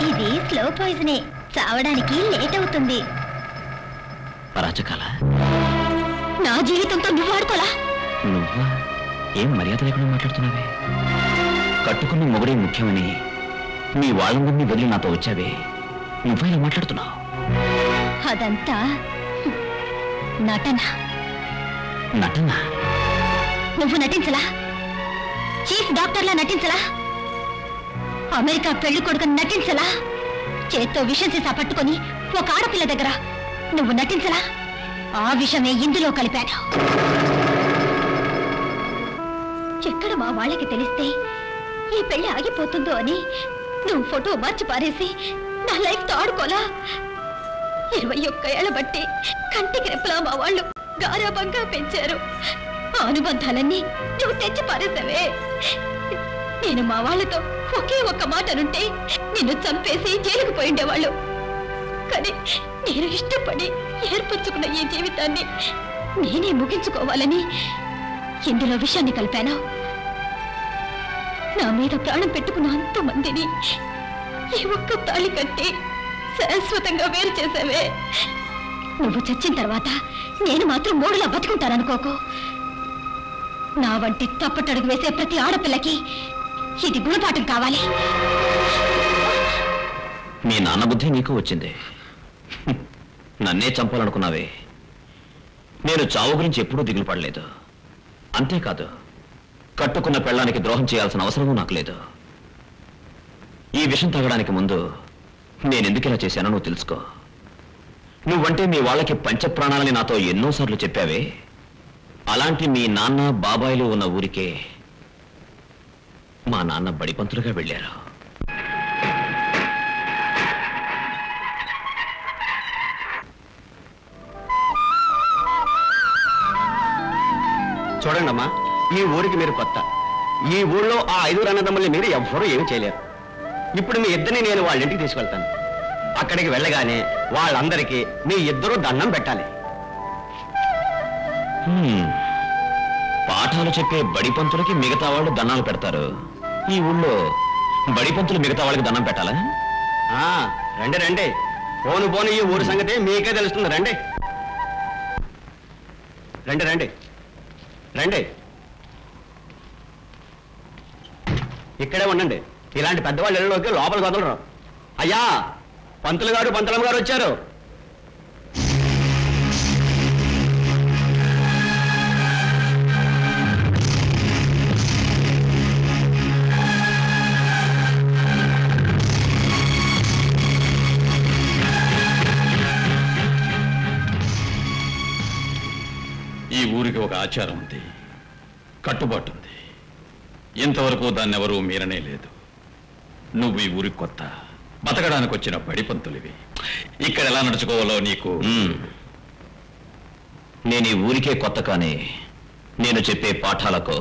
ఇది స్లో పాయిజనే, చావడానికి లేట్ అవుతుంది. పరాచకాల నా జీవితంతో నువ్వు ఆడుకోలా? నువ్వా? ఏం మర్యాద లేకుండా మాట్లాడుతున్నావే? కట్టుకున్న మొగుడే ముఖ్యమని నీ వాళ్ళందరినీ వదిలి నాతో వచ్చావే, నువ్వైనా మాట్లాడుతున్నావు? అదంతా నటన. నటన? నువ్వు నటించలా? చీఫ్ డాక్టర్లా నటించలా? అమెరికా పెళ్లి కొడుకుని నటించలా? చేత్తో విషం సీసా పట్టుకొని ఒక ఆడపిల్ల దగ్గర నువ్వు నటించలా? ఆ విషమే ఇందులో కలిపాను. ఎక్కడ మా వాళ్ళకి తెలిస్తే ఈ పెళ్లి ఆగిపోతుందో అని నువ్వు ఫోటో మార్చి పారేసి నా లైఫ్తో ఆడుకోలా? 21 ఏళ్ల బట్టి కంటికి రెప్పలా మా వాళ్ళు గారాబంగా పెంచారు. ఆ అనుబంధాలన్నీ నువ్వు తెచ్చి పారేసావే. నేను మా వాళ్ళతో ఒకే ఒక్క మాటనుంటే నిన్ను చంపేసి జైలుకు పోయిండేవాళ్ళు. కానీ నేను ఇష్టపడి ఏర్పరచుకున్న ఈ జీవితాన్ని నేనే ముగించుకోవాలని ఇందులో విషయాన్ని కలిపాను. నా మీద ప్రాణం పెట్టుకున్న అంతమందిని ఈ ఒక్క తాళి కట్టి శాశ్వతంగా వేరు చేసావే. నువ్వు చచ్చిన తర్వాత నేను మాత్రం మూడులా బతుకుంటాననుకోకు. నా వంటి తప్పటడుగు వేసే ప్రతి ఆడపిల్లకి ఇది గుణపాఠం కావాలి. మీ నాన్న బుద్ధి నీకు వచ్చింది. నన్నే చంపాలనుకున్నావే. నేను చావు గురించి ఎప్పుడూ దిగులు పడలేదు. అంతేకాదు, కట్టుకున్న పెళ్ళానికి ద్రోహం చేయాల్సిన అవసరమూ నాకు లేదు. ఈ విషయం తాగడానికి ముందు నేనెందుకు ఇలా చేశానో నువ్వు తెలుసుకో. నువ్వంటే మీ వాళ్ళకి పంచప్రాణాలని నాతో ఎన్నోసార్లు చెప్పావే. అలాంటి మీ నాన్న బాబాయిలు ఉన్న ఊరికే మా నాన్న బడిపంతులుగా వెళ్ళారు. చూడండి అమ్మా, ఈ ఊరికి మీరు కొత్త. ఈ ఊళ్ళో ఆ 5 అన్నదమ్ముల్ని మీరు ఎవ్వరూ ఏమీ చేయలేరు. ఇప్పుడు మీ ఇద్దరిని నేను వాళ్ళ ఇంటికి తీసుకెళ్తాను. అక్కడికి వెళ్ళగానే వాళ్ళందరికీ మీ ఇద్దరూ దండం పెట్టాలి. పాఠాలు చెప్పే బడిపంతులకి మిగతా వాళ్ళు దండాలు పెడతారు. ఈ ఊళ్ళో బడిపంతులు మిగతా వాళ్ళకి దండం పెట్టాలా? రండి రండి, పోను ఈ ఊరి సంగతి మీకే తెలుస్తుంది. రండి రండి రండి రండి, ఇక్కడే ఉండండి. ఇలాంటి పెద్దవాళ్ళ ఇళ్ళలోకి లోపలికి వదలరు. అయ్యా, పంతులు గారు పంతులమ్మ గారు వచ్చారు. ఈ ఊరికి ఒక ఆచారం ఉంది, కట్టుబాటు ఉంది. ఇంతవరకు దాన్ని ఎవరూ మీరనే లేదు. నువ్వు ఈ ఊరికి కొత్త, బతకడానికి వచ్చిన బడిపంతులివి. ఇక్కడ ఎలా నడుచుకోవాలో నీకు నేను ఈ ఊరికే కొత్త, కానీ నేను చెప్పే పాఠాలకు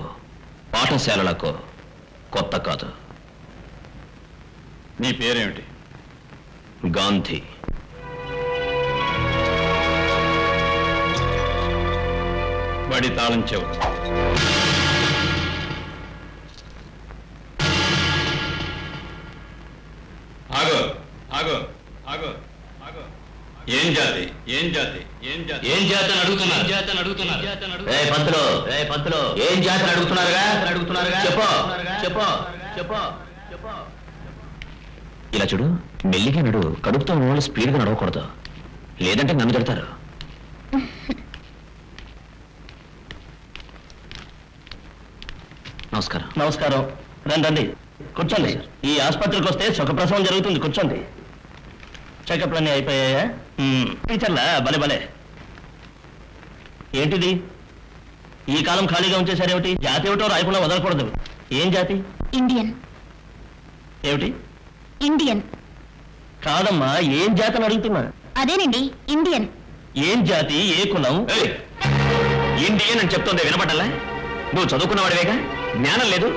పాఠశాలలకు కొత్త కాదు. నీ పేరేమిటి? గాంధీ. బడి తాళం చెవు. ఆగో ఆగో ఆగో ఆగో. ఏం జాతి ఏం జాతి ఏం జాతి ఏం జాతి అని అడుగుతున్నారు? పంతులు ఏం జాతి అని అడుగుతున్నారుగా? చెప్పో చెప్పో చెప్పో చెప్పో. ఇలా చూడు, మెల్లిగా నడు. కడుపుతో ఉన్న వాళ్ళు స్పీడ్గా నడవకూడదు, లేదంటే నన్ను తిడతారు. నమస్కారం. నమస్కారం. రండి కూర్చోండి. ఈ ఆసుపత్రికి వస్తే సుఖప్రసవం జరుగుతుంది. కూర్చోండి. చెకప్లన్నీ అయిపోయాయా? టీచర్లా భలే భలే. ఏంటిది ఈ కాలం ఖాళీగా ఉంచేశారేమిటి? జాతి ఏమిటో రాయకుండా వదలకూడదు. ఏం జాతి? ఇండియన్. ఏమిటి? ఇండియన్ కాదమ్మా, ఏం జాతి అని అడుగుతున్నా. అదేనండి, ఇండియన్. ఏం జాతి, ఏ కులం? ఇండియన్ అని చెప్తోంది వినపడ్డలా? నువ్వు చదువుకున్నవాడివేగా, జ్ఞానం లేదు.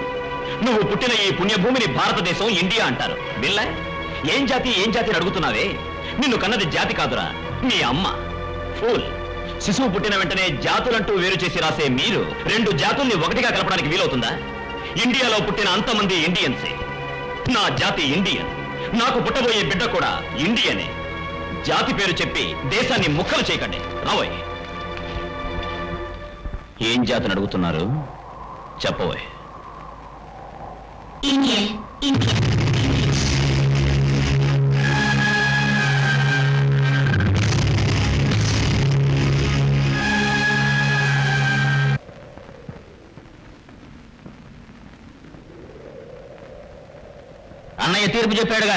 నువ్వు పుట్టిన ఈ పుణ్యభూమిని భారతదేశం ఇండియా అంటారు. బిల్లా ఏం జాతి ఏం జాతి అని అడుగుతున్నావే? నిన్ను కన్నది జాతి కాదురా, మీ అమ్మ. ఫూల్. శిశువు పుట్టిన వెంటనే జాతులంటూ వేరు చేసి రాసే మీరు 2 జాతుల్ని ఒకటిగా కలపడానికి వీలవుతుందా? ఇండియాలో పుట్టిన అంతమంది ఇండియన్సే. నా జాతి ఇండియన్. నాకు పుట్టబోయే బిడ్డ కూడా ఇండియనే. జాతి పేరు చెప్పి దేశాన్ని ముక్కలు చేయకండి. రాబోయ్. ఏం జాతిని అడుగుతున్నారు? చెప్పబోయ్. ఇండియన్. ఇండియన్. అన్నయ్య తీర్పు చెప్పాడుగా,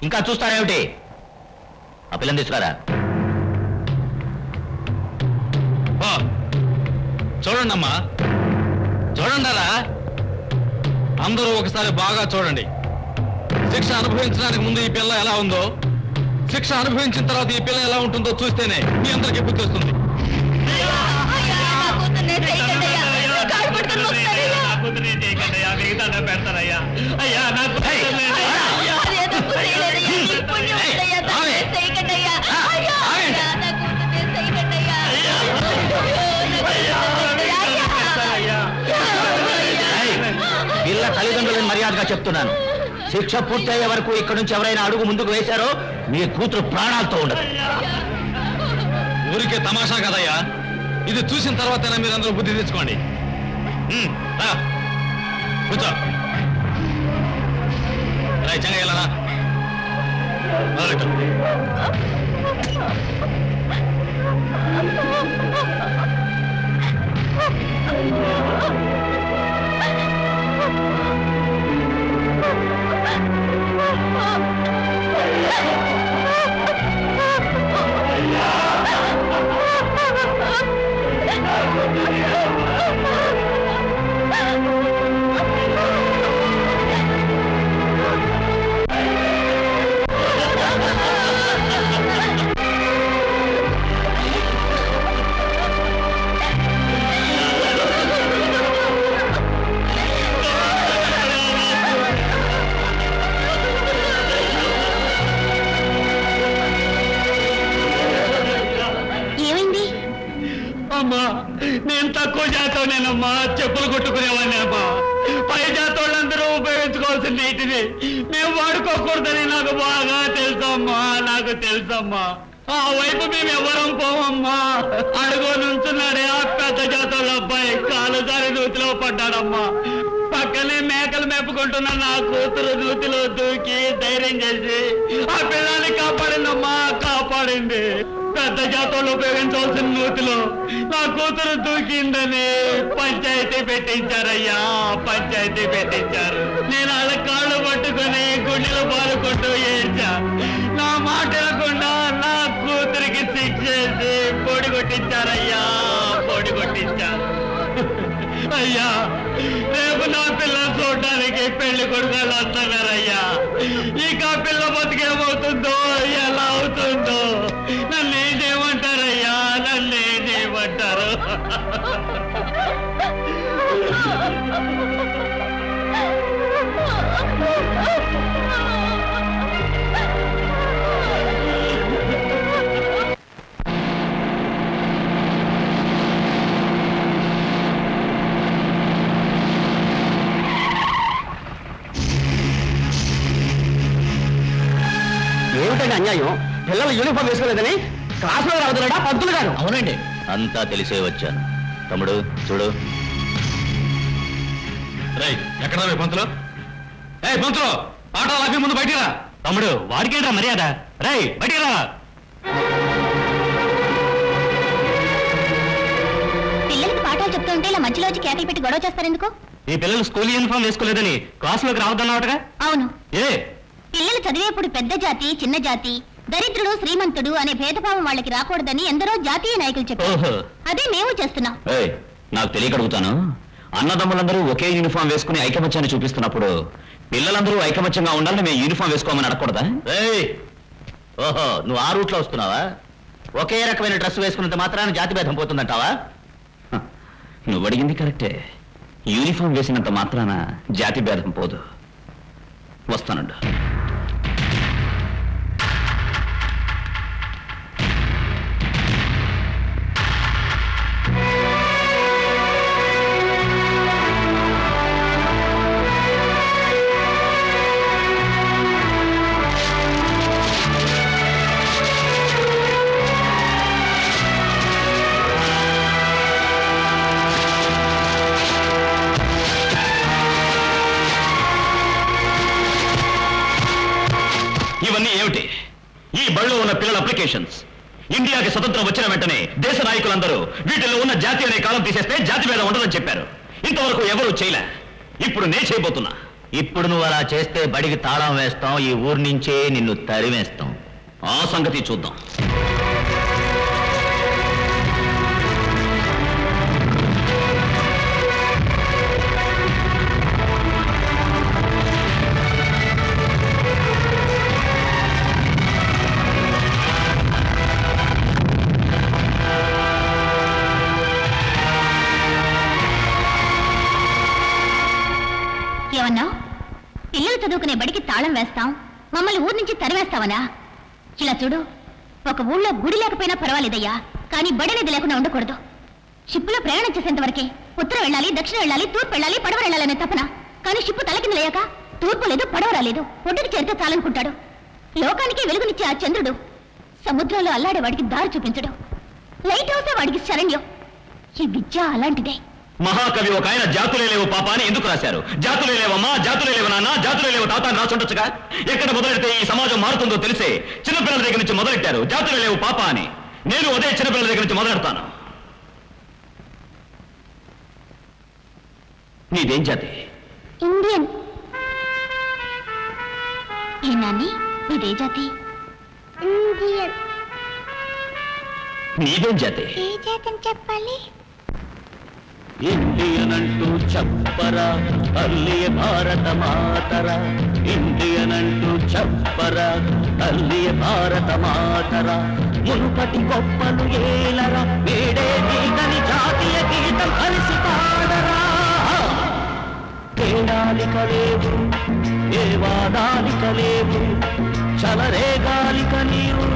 ఇంకా చూస్తారేమిటి? ఆ పిల్లని తీసుకురా. చూడండి అమ్మా, చూడండారా, అందరూ ఒకసారి బాగా చూడండి. శిక్ష అనుభవించడానికి ముందు ఈ పిల్ల ఎలా ఉందో, శిక్ష అనుభవించిన తర్వాత ఈ పిల్ల ఎలా ఉంటుందో చూస్తేనే మీ అందరికీ గుర్తొస్తుంది. పిల్ల తల్లిదండ్రులను మర్యాదగా చెప్తున్నాను, శిక్ష పూర్తయ్యే వరకు ఇక్కడి నుంచి ఎవరైనా అడుగు ముందుకు వేశారో మీ కూతురు ప్రాణాలతో ఉండదు. ఊరికే తమాషా కదయ్యా, ఇది చూసిన తర్వాతైనా మీరందరూ బుద్ధి తెచ్చుకోండి. కూర్చో. చెంగయ్యలా అమ్మా, నేను తక్కువ జాతోనేనమ్మా, చెప్పులు కొట్టుకునేవాడిని అమ్మా. పై జాతోళ్ళందరూ ఉపయోగించుకోవాల్సిన నీటిని మేము వాడుకోకూడదని నాకు బాగా తెలుసమ్మా, నాకు తెలుసమ్మా. ఆ వైపు మేము ఎవరం పోవమ్మా. అడుగు నుంచున్నాడే ఆ పెద్ద జాతోళ్ళ అబ్బాయి కాలు జారి నూతిలో పడ్డాడమ్మా. పక్కనే మేకలు మేపుకుంటున్న నా కూతురు నూతిలో దూకి ధైర్యం చేసి ఆ పిల్లల్ని కాపాడిందమ్మా, కాపాడింది. పెద్ద జాతోళ్ళు ఉపయోగించవలసిన నూతిలో నా కూతురు దూకిందని పంచాయతీ పెట్టించారయ్యా, పంచాయతీ పెట్టించారు. నేను వాళ్ళ కాళ్ళు పట్టుకుని గుండెలు పాలుకుంటూ ఏడ్చా. నా మాట వినకుండా నా కూతురికి శిక్ష చేసి పొడి కొట్టించారయ్యా, పొడి కొట్టించారు. అయ్యా, రేపు నా పిల్లలు చూడడానికి పెళ్లి కొడుకులు వస్తున్నారయ్యా. ఇక పిల్ల బతికేమవుతుందో, ఎలా అవుతుందో, నన్ను ఏం చేయమంటారయ్యా, నన్ను ఏం చేయమంటారు? ఏమిటండి అన్యాయం? పిల్లలు యూనిఫామ్ వేసుకోలేదని క్లాసులో రావద్దురా పంతులు గారు. అవునండి, అంతా తెలిసే వచ్చాను. తమ్ముడు చూడు. రై, ఎక్కడ పంతులు? ఏ పంతులు, ఆటో ఆపి ముందు బయటికి రా. తమ్ముడు వాడికేట్రా మర్యాద? రై బయటికి రా. పిల్లలకి పాఠాలు చెప్తూ ఉంటే ఇలా మధ్యలో వచ్చి కేకలు పెట్టి గొడవ చేస్తారెందుకు? ఈ పిల్లలు స్కూల్ యూనిఫామ్ వేసుకోలేదని క్లాసులోకి రావద్దన్నావుటగా? అవును. ఏ పిల్లలు చదివేప్పుడు పెద్ద జాతి చిన్న జాతి, దరిద్రుడు శ్రీమంతుడు అనే భేదభావం వాళ్ళకి రాకూడదని ఎందరో జాతీయ నాయకులు చెప్పారు. అదే మేము చేస్తున్నాం. నాకు తెలియక అడుగుతాను, అన్నదమ్ములందరూ ఒకే యూనిఫామ్ వేసుకుని ఐకమత్యాన్ని చూపిస్తున్నప్పుడు పిల్లలందరూ ఐకమత్యంగా ఉండాలని మేము యూనిఫామ్ వేసుకోమని అడగకూడదా? ఓహో, నువ్వు ఆ రూట్లో వస్తున్నావా? ఒకే రకమైన డ్రెస్ వేసుకున్నంత మాత్రాన జాతి భేదం పోతుందంటావా? నువ్వు అడిగింది కరెక్టే. యూనిఫామ్ వేసినంత మాత్రాన జాతి భేదం పోదు. వస్తానండు. ఇవన్నీ ఏమిటి? ఈ బడిలో ఉన్న పిల్లల అప్లికేషన్స్. ఇండియాకి స్వతంత్రం వచ్చిన వెంటనే దేశ నాయకులందరూ వీటిలో ఉన్న జాతి అనే కాలం తీసేస్తే జాతి భేదం ఉండదని చెప్పారు. ఇంతవరకు ఎవరూ చేయలే. ఇప్పుడు నే చేయబోతున్నా. ఇప్పుడు నువ్వు అలా చేస్తే బడికి తాళం వేస్తాం, ఈ ఊరు నుంచే నిన్ను తరిమేస్తాం. ఆ సంగతి చూద్దాం. ఏమన్నా? పిల్లలు చదువుకునే బడికి తాళం వేస్తాం, మమ్మల్ని ఊరి నుంచి తరివేస్తావనా? ఇలా చూడు, ఒక ఊళ్ళో గుడి లేకపోయినా పర్వాలేదయ్యా, కానీ బడి అనేది లేకుండా ఉండకూడదు. షిప్పులో ప్రయాణం చేసేంత వరకే ఉత్తరం వెళ్ళాలి, దక్షిణం వెళ్ళాలి, తూర్పు వెళ్ళాలి, పడవ వెళ్ళాలనే తపన. కానీ షిప్పు తలకిందలయ్యాక తూర్పు లేదు, పడవ రాలేదు, ఒడ్డుకి చేరితే చాలనుకుంటాడు. లోకానికి వెలుగునిచ్చే ఆ చంద్రుడు సముద్రంలో అల్లాడే వాడికి దారి చూపించడు. లైట్ హౌసే వాడికి శరణ్యం. ఈ విద్య అలాంటిదే. మహాకవి ఒక ఆయన జాతులే లేవు పాప అని ఎందుకు రాశారు? జాతులే లేవమ్మా, జాతులే లేవు నాన్న, జాతులే లేవు తాత అని రాసుండొచ్చుగా. ఎక్కడ మొదలెడితే ఈ సమాజం మారుతుందో తెలిసే చిన్నపిల్లల దగ్గర నుంచి మొదలెట్టారు జాతులే లేవు పాప అని. నేను అదే చిన్నపిల్లల దగ్గర నుంచి మొదలెడతాను. నీదేం జాతి? ఇండియన్. ఏ నాన్ని, నీదే జాతి? ఇండియన్. నీదేం జాతి? ఏ జాతి అని చెప్పాలి? ఇండియన్ అంటూ చెప్పరా, తల్లియ భారత మాతరా. ఇండియన్ అంటూ చెప్పరా, తల్లియ భారత మాతరా. మునుపటి గొప్పలు ఏలరా, వేడే నీకని జాతీయ గీతం కలిసి పాడరా. తేడాలిక లేవు, ఏ వాదాలిక లేవు, చలరేగాలిక నీవు,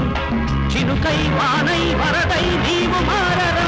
చినుకై వానై వరదై నీవు మారరా.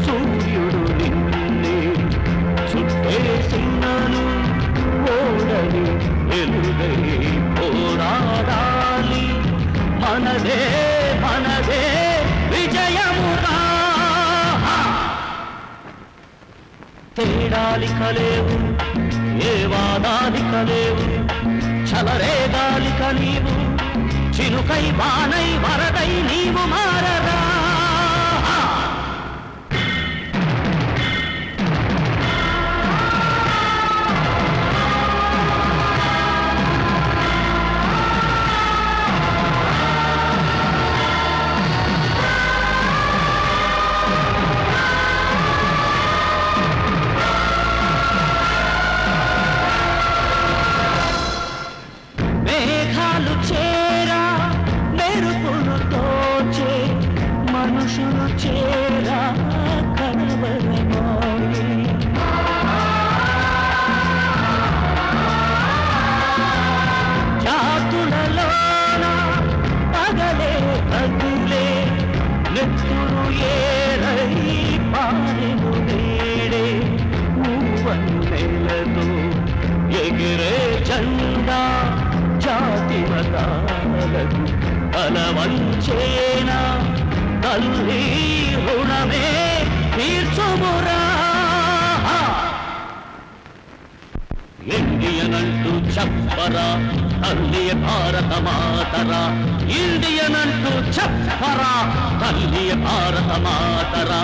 సూర్యుడు నిన్నే చుట్టేసినను ఓడని వెలుగై పోరాడాలి. మనదే మనదే విజయముగా. తేడాలిక లేవు, ఏ వాదాలిక లేవు, చలరేగాలిక నీవు, చినుకై వానై వరదై నీవు మారరా మనుషులు చేరా కనబరమాయి జాతులలోన పగలే అగులే నెత్తురు ఏరై పారెను నేడే మూవన్నెలతో ఎగిరే జెండా జాతి మతాలకు అలవంచేనా తల్లి రుణమే తీర్చుమురా ఇండియన్ అంటూ చెప్పరా తల్లి భారత మాతరా ఇండియన్ అంటూ చెప్పరా తల్లి భారత మాతరా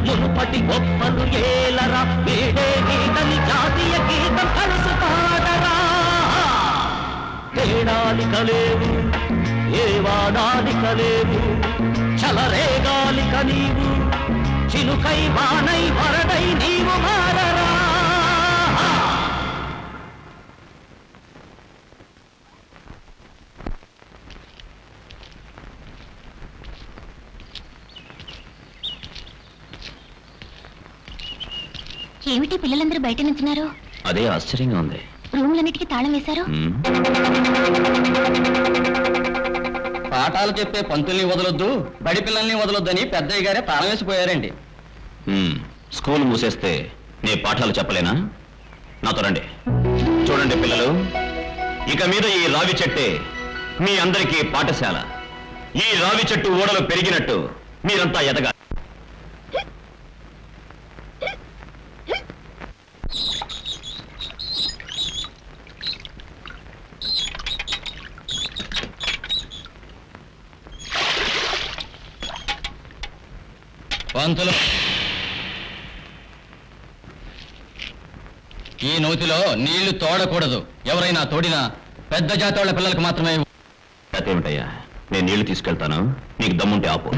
మునుపటి గొప్పలు ఏలరా వేడే గీతని జాతీయ గీతం కలిసి పాడరా తేడాలి కలేవు ఏ వాడాలి కలేవు చలరేగాలి కనీవు చినుకై వానై వరదై నీవు మారరా ఏమిటి పిల్లలందరూ బయట నించున్నారు? అదే ఆశ్చర్యంగా ఉంది. రూమ్లన్నిటికీ తాళం వేశారు. పాఠాలు చెప్పే పంతుల్ని వదలొద్దు, బడి పిల్లల్ని వదలొద్దని పెద్దయ్య గారే తాళం వేసిపోయారండి. స్కూల్ మూసేస్తే నే పాఠాలు చెప్పలేనా? నాతో రండి. చూడండి పిల్లలు, ఇక మీద ఈ రావి చెట్టే మీ అందరికీ పాఠశాల. ఈ రావి చెట్టు ఓడలు పెరిగినట్టు మీరంతా ఎదగాలి. పంతులు, ఈ నూతిలో నీళ్లు తోడకూడదు. ఎవరైనా తోడినా పెద్ద జాతి వాళ్ళ పిల్లలకు మాత్రమే. అదేమిటయ్యా, నేను నీళ్లు తీసుకెళ్తాను, నీకు దమ్ముంటే ఆపు.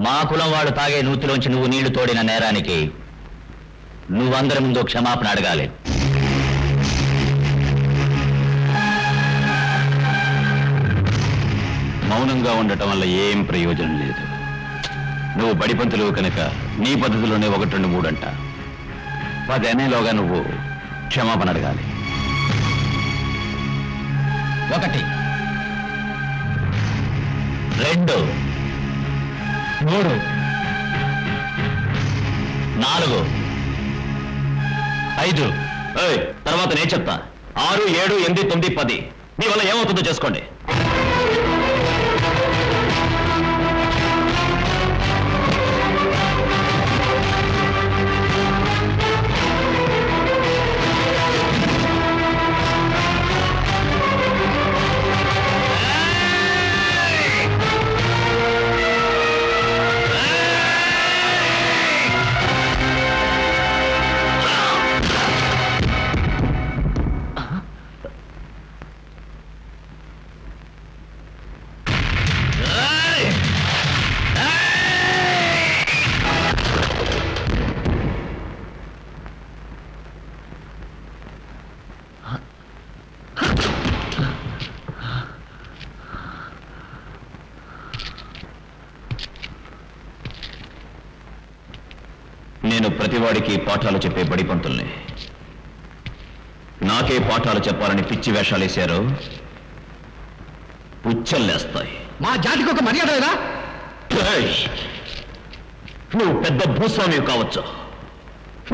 మా కులం వాడు తాగే నూతిలోంచి నువ్వు నీళ్లు తోడిన నేరానికి నువ్వందరి ముందు క్షమాపణ అడగాలి. మౌనంగా ఉండటం వల్ల ఏం ప్రయోజనం లేదు. నువ్వు బడిపంతులు కనుక నీ పద్ధతిలోనే 1, 2, 3 అంట. 10 అనేలోగా నువ్వు క్షమాపణ అడగాలి. 1, 2, 3, 4, 5. తర్వాత నేను చెప్తా. 6, 7, 8, 9, 10. నీ వల్ల ఏమవుతుందో చేసుకోండి. నేను ప్రతివాడికి పాఠాలు చెప్పే బడిపంతుల్ని. నాకే పాఠాలు చెప్పాలని పిచ్చి వేషాలేశారు, పుచ్చల్లేస్తాయి. మా జాతికి ఒక మర్యాద లేదా? నువ్వు పెద్ద భూస్వామివి కావచ్చు.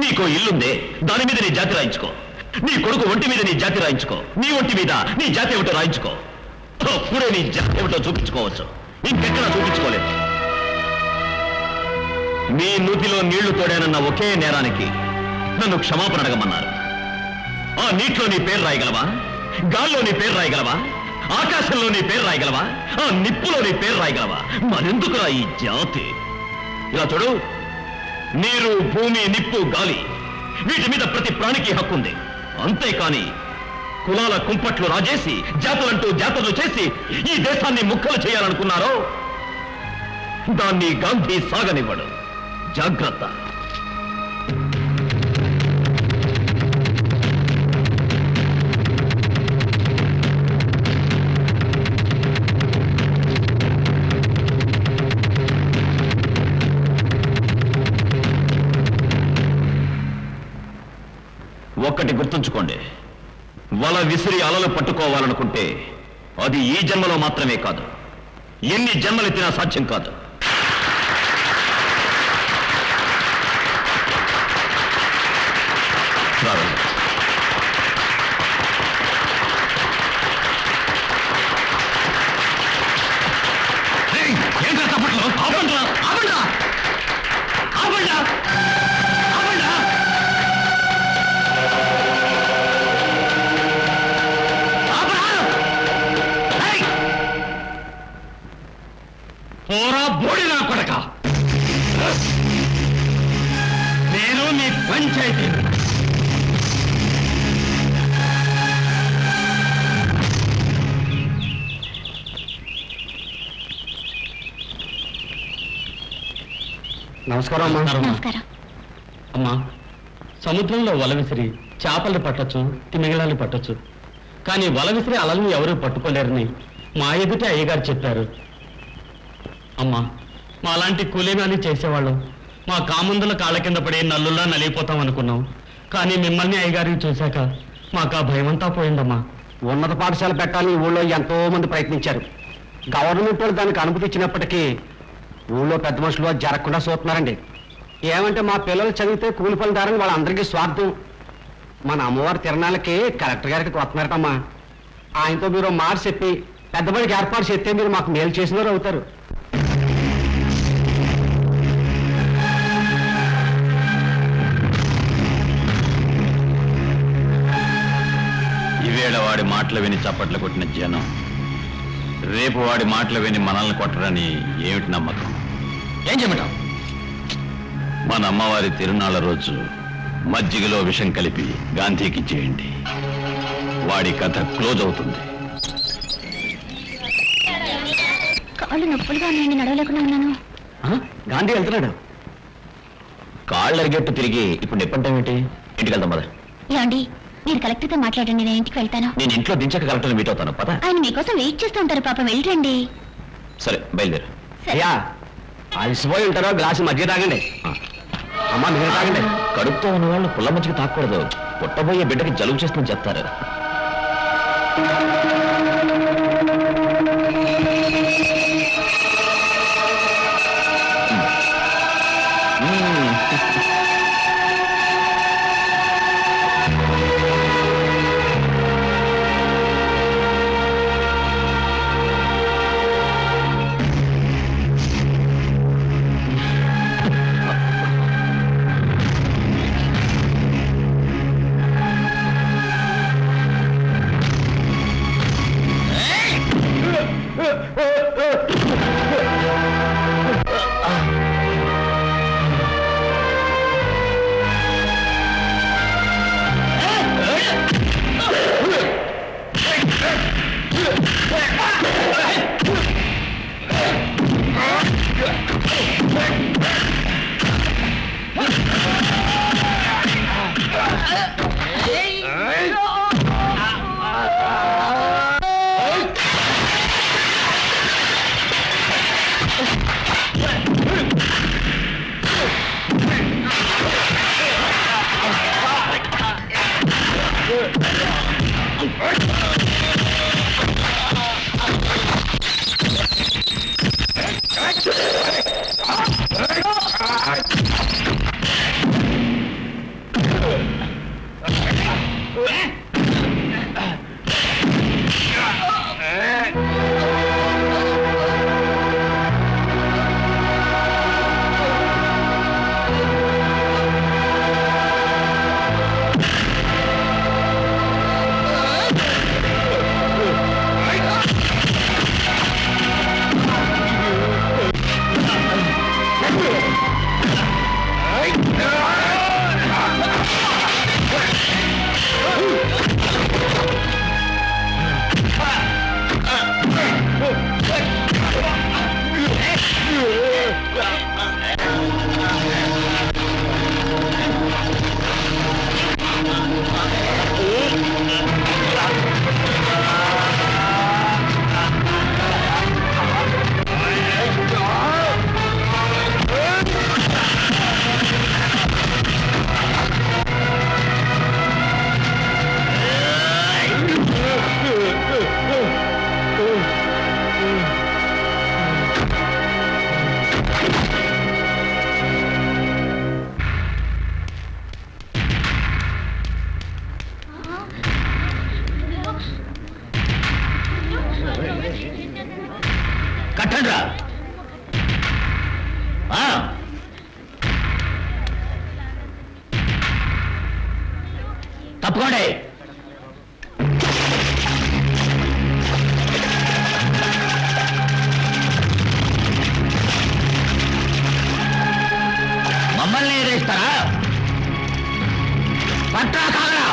నీకో ఇల్లుందే, దాని మీద నీ జాతి రాయించుకో. నీ కొడుకు ఒంటి మీద నీ జాతి రాయించుకో. నీ ఒంటి మీద నీ జాతి ఏమిటో రాయించుకో. అప్పుడే నీ జాతి ఏమిటో చూపించుకోవచ్చు. ఇంకెక్కడా చూపించుకోలేదు. మీ నూతిలో నీళ్లు తోడానన్న ఒకే నేరానికి నన్ను క్షమాపణ అడగమన్నారు. ఆ నీటిలో నీ పేరు రాయగలవా? గాల్లో నీ పేరు రాయగలవా? ఆకాశంలో నీ పేరు రాయగలవా? ఆ నిప్పులో నీ పేరు రాయగలవా? మరెందుకురా ఈ జాతి? ఇలా చూడు, నీరు, భూమి, నిప్పు, గాలి, వీటి మీద ప్రతి ప్రాణికి హక్కుంది. అంతేకాని కులాల కుంపట్లు రాజేసి జాతులంటూ జాతరలు చేసి ఈ దేశాన్ని ముక్కలు చేయాలనుకున్నారో దాన్ని గాంధీ సాగనివ్వడు. జాగ్రత్త. ఒక్కటి గుర్తుంచుకోండి, వల విసిరి అలలు పట్టుకోవాలనుకుంటే అది ఈ జన్మలో మాత్రమే కాదు, ఎన్ని జన్మలెత్తినా సాధ్యం కాదు. ఏంట్రా తప్పట్లో? ఆపండ్రా, ఆపండ్రా, ఆపండ్రా, ఆపండ్రా. పోరా బోడి నా కొడక, నేను నీ పంచాయతీ. నమస్కారం అమ్మా. నమస్కారం. అమ్మా, సముద్రంలో వల విసిరి చేపల్ని పట్టొచ్చు, తిమింగళాన్ని పట్టొచ్చు, కానీ వల విసిరి అలల్ని ఎవరూ పట్టుకోలేరని మా ఎదుట అయ్యగారు చెప్పారు. అమ్మా, మాలాంటి కూలీనాన్ని చేసేవాళ్ళం మా కాముందుల కాళ్ళ కింద పడి నల్లుల్లా నలిగిపోతాం అనుకున్నాం. కానీ మిమ్మల్ని అయ్యగారిని చూశాక మాకు ఆ భయమంతా పోయిందమ్మా. ఉన్నత పాఠశాల పెట్టాలని ఊళ్ళో ఎంతో మంది ప్రయత్నించారు. గవర్నమెంట్ వాళ్ళు దానికి అనుమతి ఇచ్చినప్పటికీ ఊళ్ళో పెద్ద మనుషులు అది జరగకుండా చూస్తున్నారండి. ఏమంటే మా పిల్లలు చదివితే కూలి పని దారని వాళ్ళందరికీ స్వార్థం. మన అమ్మవారి తిరణాలకి కలెక్టర్ గారికి వస్తున్నారటమ్మా. ఆయనతో మీరు మాట చెప్పి పెద్దబడికి ఏర్పాటు చేస్తే మీరు మాకు మేలు చేసినారు అవుతారు. ఈవేళ వాడి మాటలు విని చప్పట్లు కొట్టిన జనం రేపు వాడి మాటలు విని మనల్ని కొట్టరని ఏమిటి నమ్మకం? ఏం చెప్పటం? మన అమ్మవారి తిరునాళ్ళ రోజు మజ్జిగలో విషం కలిపి గాంధీకి ఇచ్చేయండి. వాడి కథ క్లోజ్ అవుతుంది. కాళ్ళు నొప్పులుగా ఉన్నాయండి, నడవలేకుండా ఉన్నాను. గాంధీ వెళ్తున్నాడు. కాళ్ళు అరిగెట్టు తిరిగి ఇప్పుడు నెప్పంటామేంటి? ఇంటికి వెళ్తాం పద. ఏమండి, మీరు కలెక్టర్తో మాట్లాడండి, నేను ఇంటికి వెళ్తాను. నేను ఇంట్లో దించాక కలెక్టర్ మీట్ అవుతాను. పద. ఆయన మీకోసం వెయిట్ చేస్తూ ఉంటారు, పాపం వెళ్ళండి. సరే బయలుదేరు. అయ్యా అలసిపోయి ఉంటారో గ్లాసు మధ్య తాగండి. అమ్మా మీరు తాగండి. కడుపుతో ఉన్న వాళ్ళు పుల్ల మజ్జిగ తాగకూడదు. పుట్టబోయే బిడ్డకి జలుబు చేస్తుందని చెప్తారు. కట్టండ్రా. తప్పుకోండి. మమ్మల్ని ఎదిరిస్తారా? పట్టా కాగరా.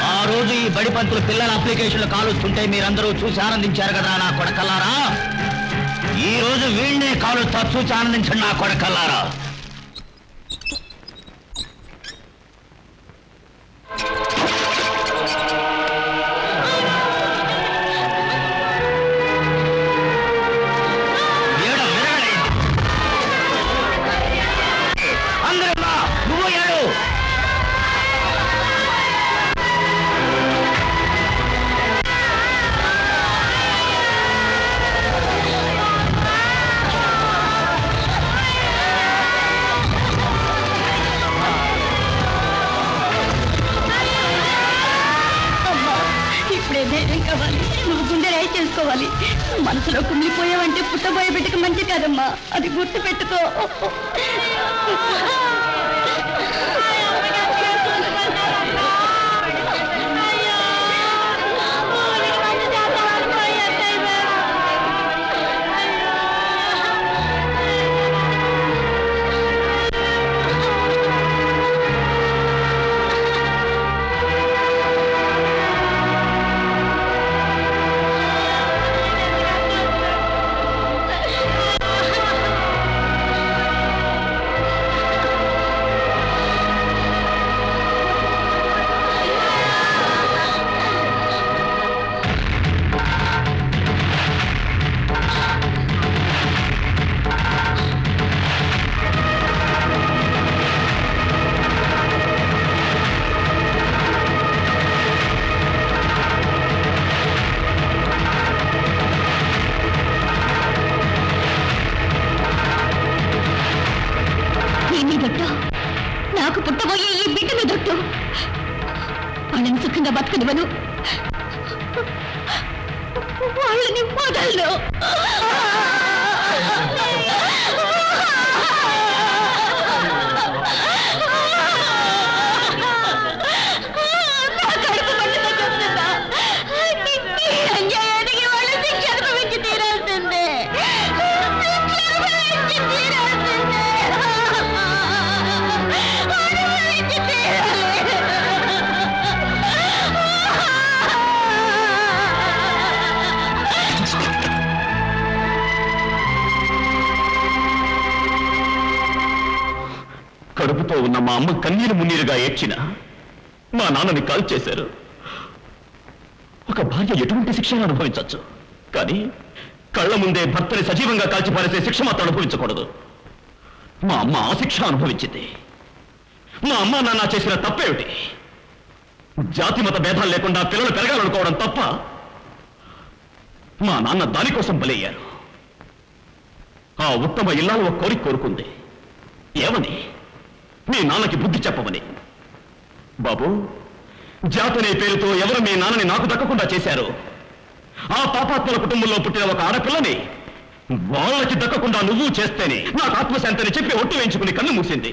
ఆ రోజు ఈ బడి పంతులు పిల్లల అప్లికేషన్లు కాలుస్తుంటే మీరందరూ చూసి ఆనందించారు కదా నా కొడకల్లారా. ఈ రోజు వీళ్ళనే కాలుస్తా, చూసి ఆనందించండి నా కొడకల్లారా. నువ్వు గుండె రాయి చేసుకోవాలి. మనసులో కుమిలిపోయావంటే పుట్టబోయే బిడ్డకు మంచి కాదమ్మా, అది గుర్తు పెట్టుకో. నాకు పుట్టబోయే ఈ బిడ్డ మీదొట్టు. వాళ్ళని సుఖంగా బతకనివ్వను, వాళ్ళని వదలను. కడుపుతో ఉన్న మా అమ్మ కన్నీరు మున్నీరుగా ఏడ్చిన మా నాన్నని కాల్ చేశారు. ఒక భార్య ఎటువంటి శిక్షను అనుభవించవచ్చు, కానీ కళ్ళ ముందే భర్తని సజీవంగా కాల్చిపారేసే శిక్ష మాత్రం అనుభవించకూడదు. మా అమ్మ ఆ శిక్ష అనుభవించింది. మా అమ్మ నాన్న చేసిన తప్పేమిటి? జాతి మత భేదాలు లేకుండా పిల్లలు పెరగాలనుకోవడం తప్ప? మా నాన్న దానికోసం బలయ్యారు. ఆ ఉత్తమ ఇల్లాలు ఒక కోరిక కోరుకుంది. ఏమని? మీ నాన్నకి బుద్ధి చెప్పమని. బాబు, జాతి అనే పేరుతో ఎవరు మీ నాన్నని నాకు దక్కకుండా చేశారు? ఆ పాపాత్మల కుటుంబంలో పుట్టిన ఒక ఆడపిల్లని వాళ్ళకి దక్కకుండా నువ్వు చేస్తేనే నాకు ఆత్మశాంతిని చెప్పి ఒట్టు వేయించుకుని కన్ను మూసింది.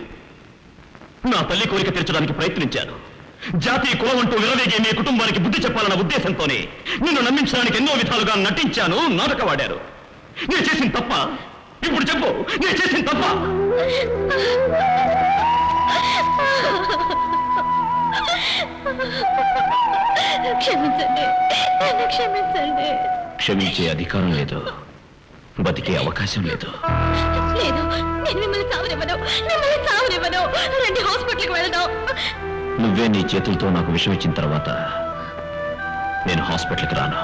నా తల్లి కోరిక తీర్చడానికి ప్రయత్నించాను. జాతి కులం అంటూ విరవేగే మీ కుటుంబానికి బుద్ధి చెప్పాలన్న ఉద్దేశంతోనే నిన్ను నమ్మించడానికి ఎన్నో విధాలుగా నటించాను, నాటకవాడారు. నేను చేసిన తప్ప? ఇప్పుడు చెప్పు, నేను చేసిన తప్ప? క్షమించండి, క్షమించండి. క్షమించే అధికారం లేదు, బతికే అవకాశం లేదు. లేదు, నేను మిమ్మల్ని చావనివ్వను, మిమ్మల్ని చావనివ్వను. రండి, హాస్పిటల్కి వెళ్దాం. నువ్వే నీ చేతులతో నాకు విషం ఇచ్చిన తర్వాత నేను హాస్పిటల్కి రాను.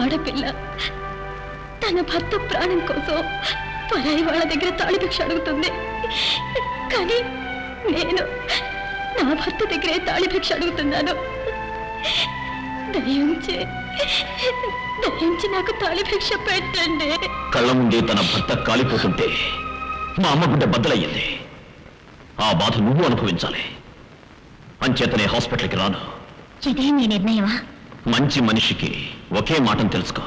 ఆడపిల్ల తన భర్త ప్రాణం కోసం పరాయి వాళ్ళ దగ్గర తాళిభిక్ష అడుగుతుంది, కానీ నేను నా భర్త దగ్గరే తాళిభిక్ష అడుగుతున్నాను. దయించి నాకు తాళిభిక్ష పెట్టండి. కళ్ళ ముందే తన భర్త కాలిపోతుంటే మా అమ్మ గుడ్డ బద్దలయ్యింది. ఆ బాధ నువ్వు అనుభవించాలి. అంచేతనే హాస్పిటల్కి రాను. ఇదే నీ నిర్ణయమా? మంచి మనిషికి ఒకే మాటను తెలుసుకో.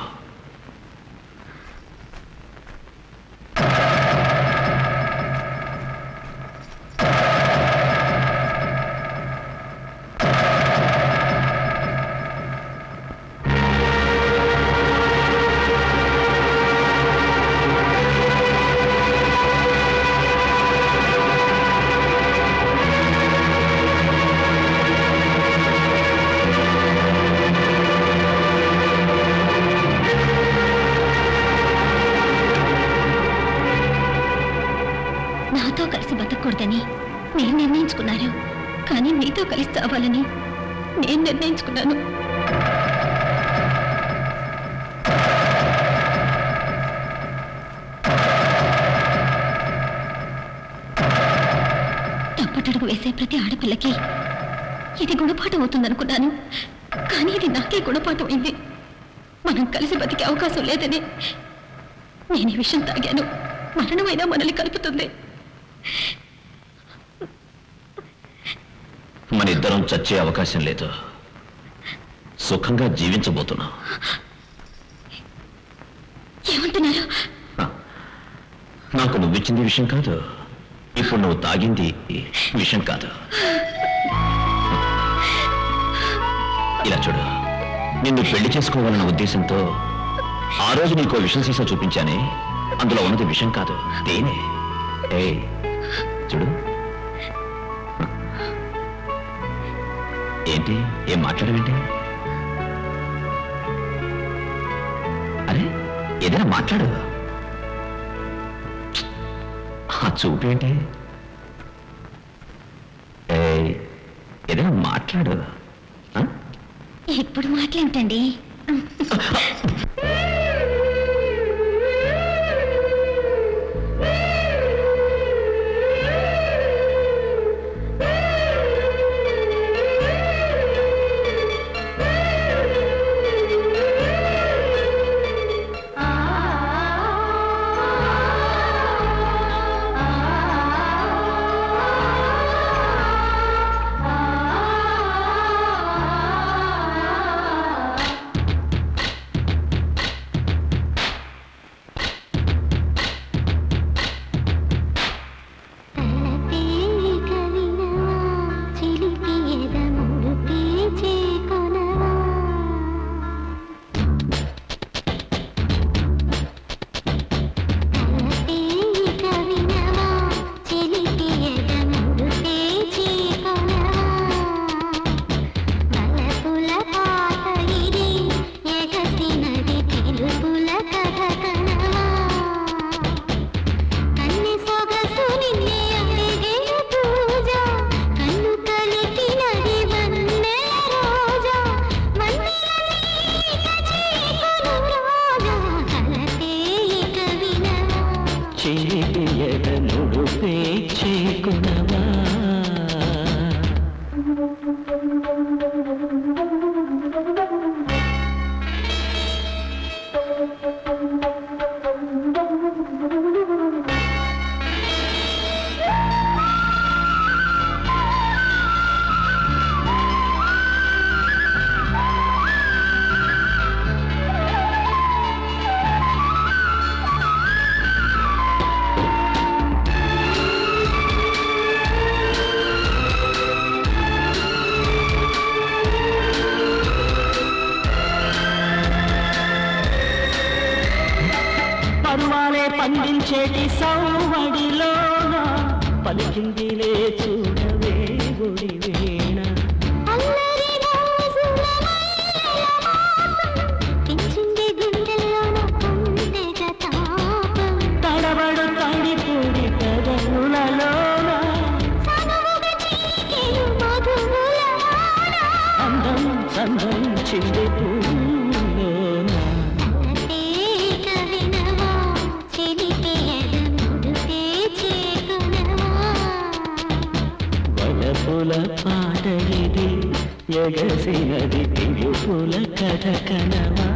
నాతో కలిసి బతకూడదని మీరు నిర్ణయించుకున్నారు, కానీ మీతో కలిసి చావాలని నేను నిర్ణయించుకున్నాను. తప్పటడుగు వేసే ప్రతి ఆడపిల్లకి ఇది గుణపాఠం అవుతుందనుకున్నాను, కానీ ఇది నాకే గుణపాఠం అయింది. మనం కలిసి బతికే అవకాశం లేదని నేను ఈ విషయం తాగాను. మరణమైనా మనల్ని కలుపుతుంది. మన ఇద్దరం చచ్చే అవకాశం లేదు. సుఖంగా జీవించబోతున్నాం. ఏమంటున్నారు? నాకు నువ్విచ్చింది విషయం కాదు, ఇప్పుడు నువ్వు తాగింది విషయం కాదు. ఇలా చూడు, నిన్ను పెళ్లి చేసుకోవాలన్న ఉద్దేశంతో ఆ రోజు నీకో విషం సీసా చూపించానే, అందులో ఉన్నది విషం కాదు, తేనె. ఏ చూడు. ఏంటి, ఏం మాట్లాడవేంటి? అరే, ఏదైనా మాట్లాడు. ఆ చూపేంటి? ఏదైనా మాట్లాడు. ఇప్పుడు మాట్లాడండి. పండించేటి సౌవడిలోన పలికిందిలే చూడవే గుడి వీణ తడబడు తడిపూడి కదనులలోన అందం చందం చింది పాట ఇది ఎగసినది పిలుపుల కథ కనవా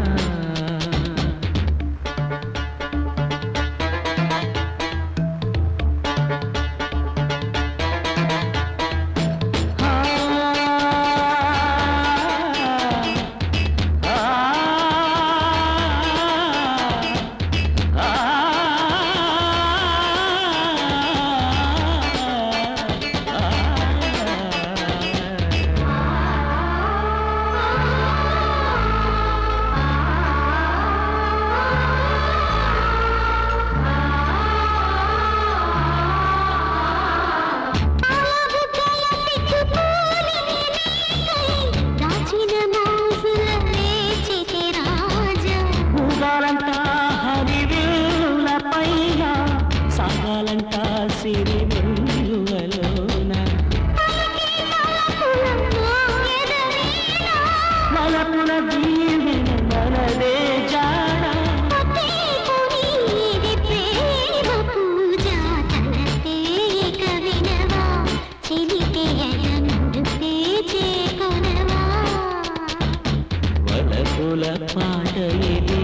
పాట ఇది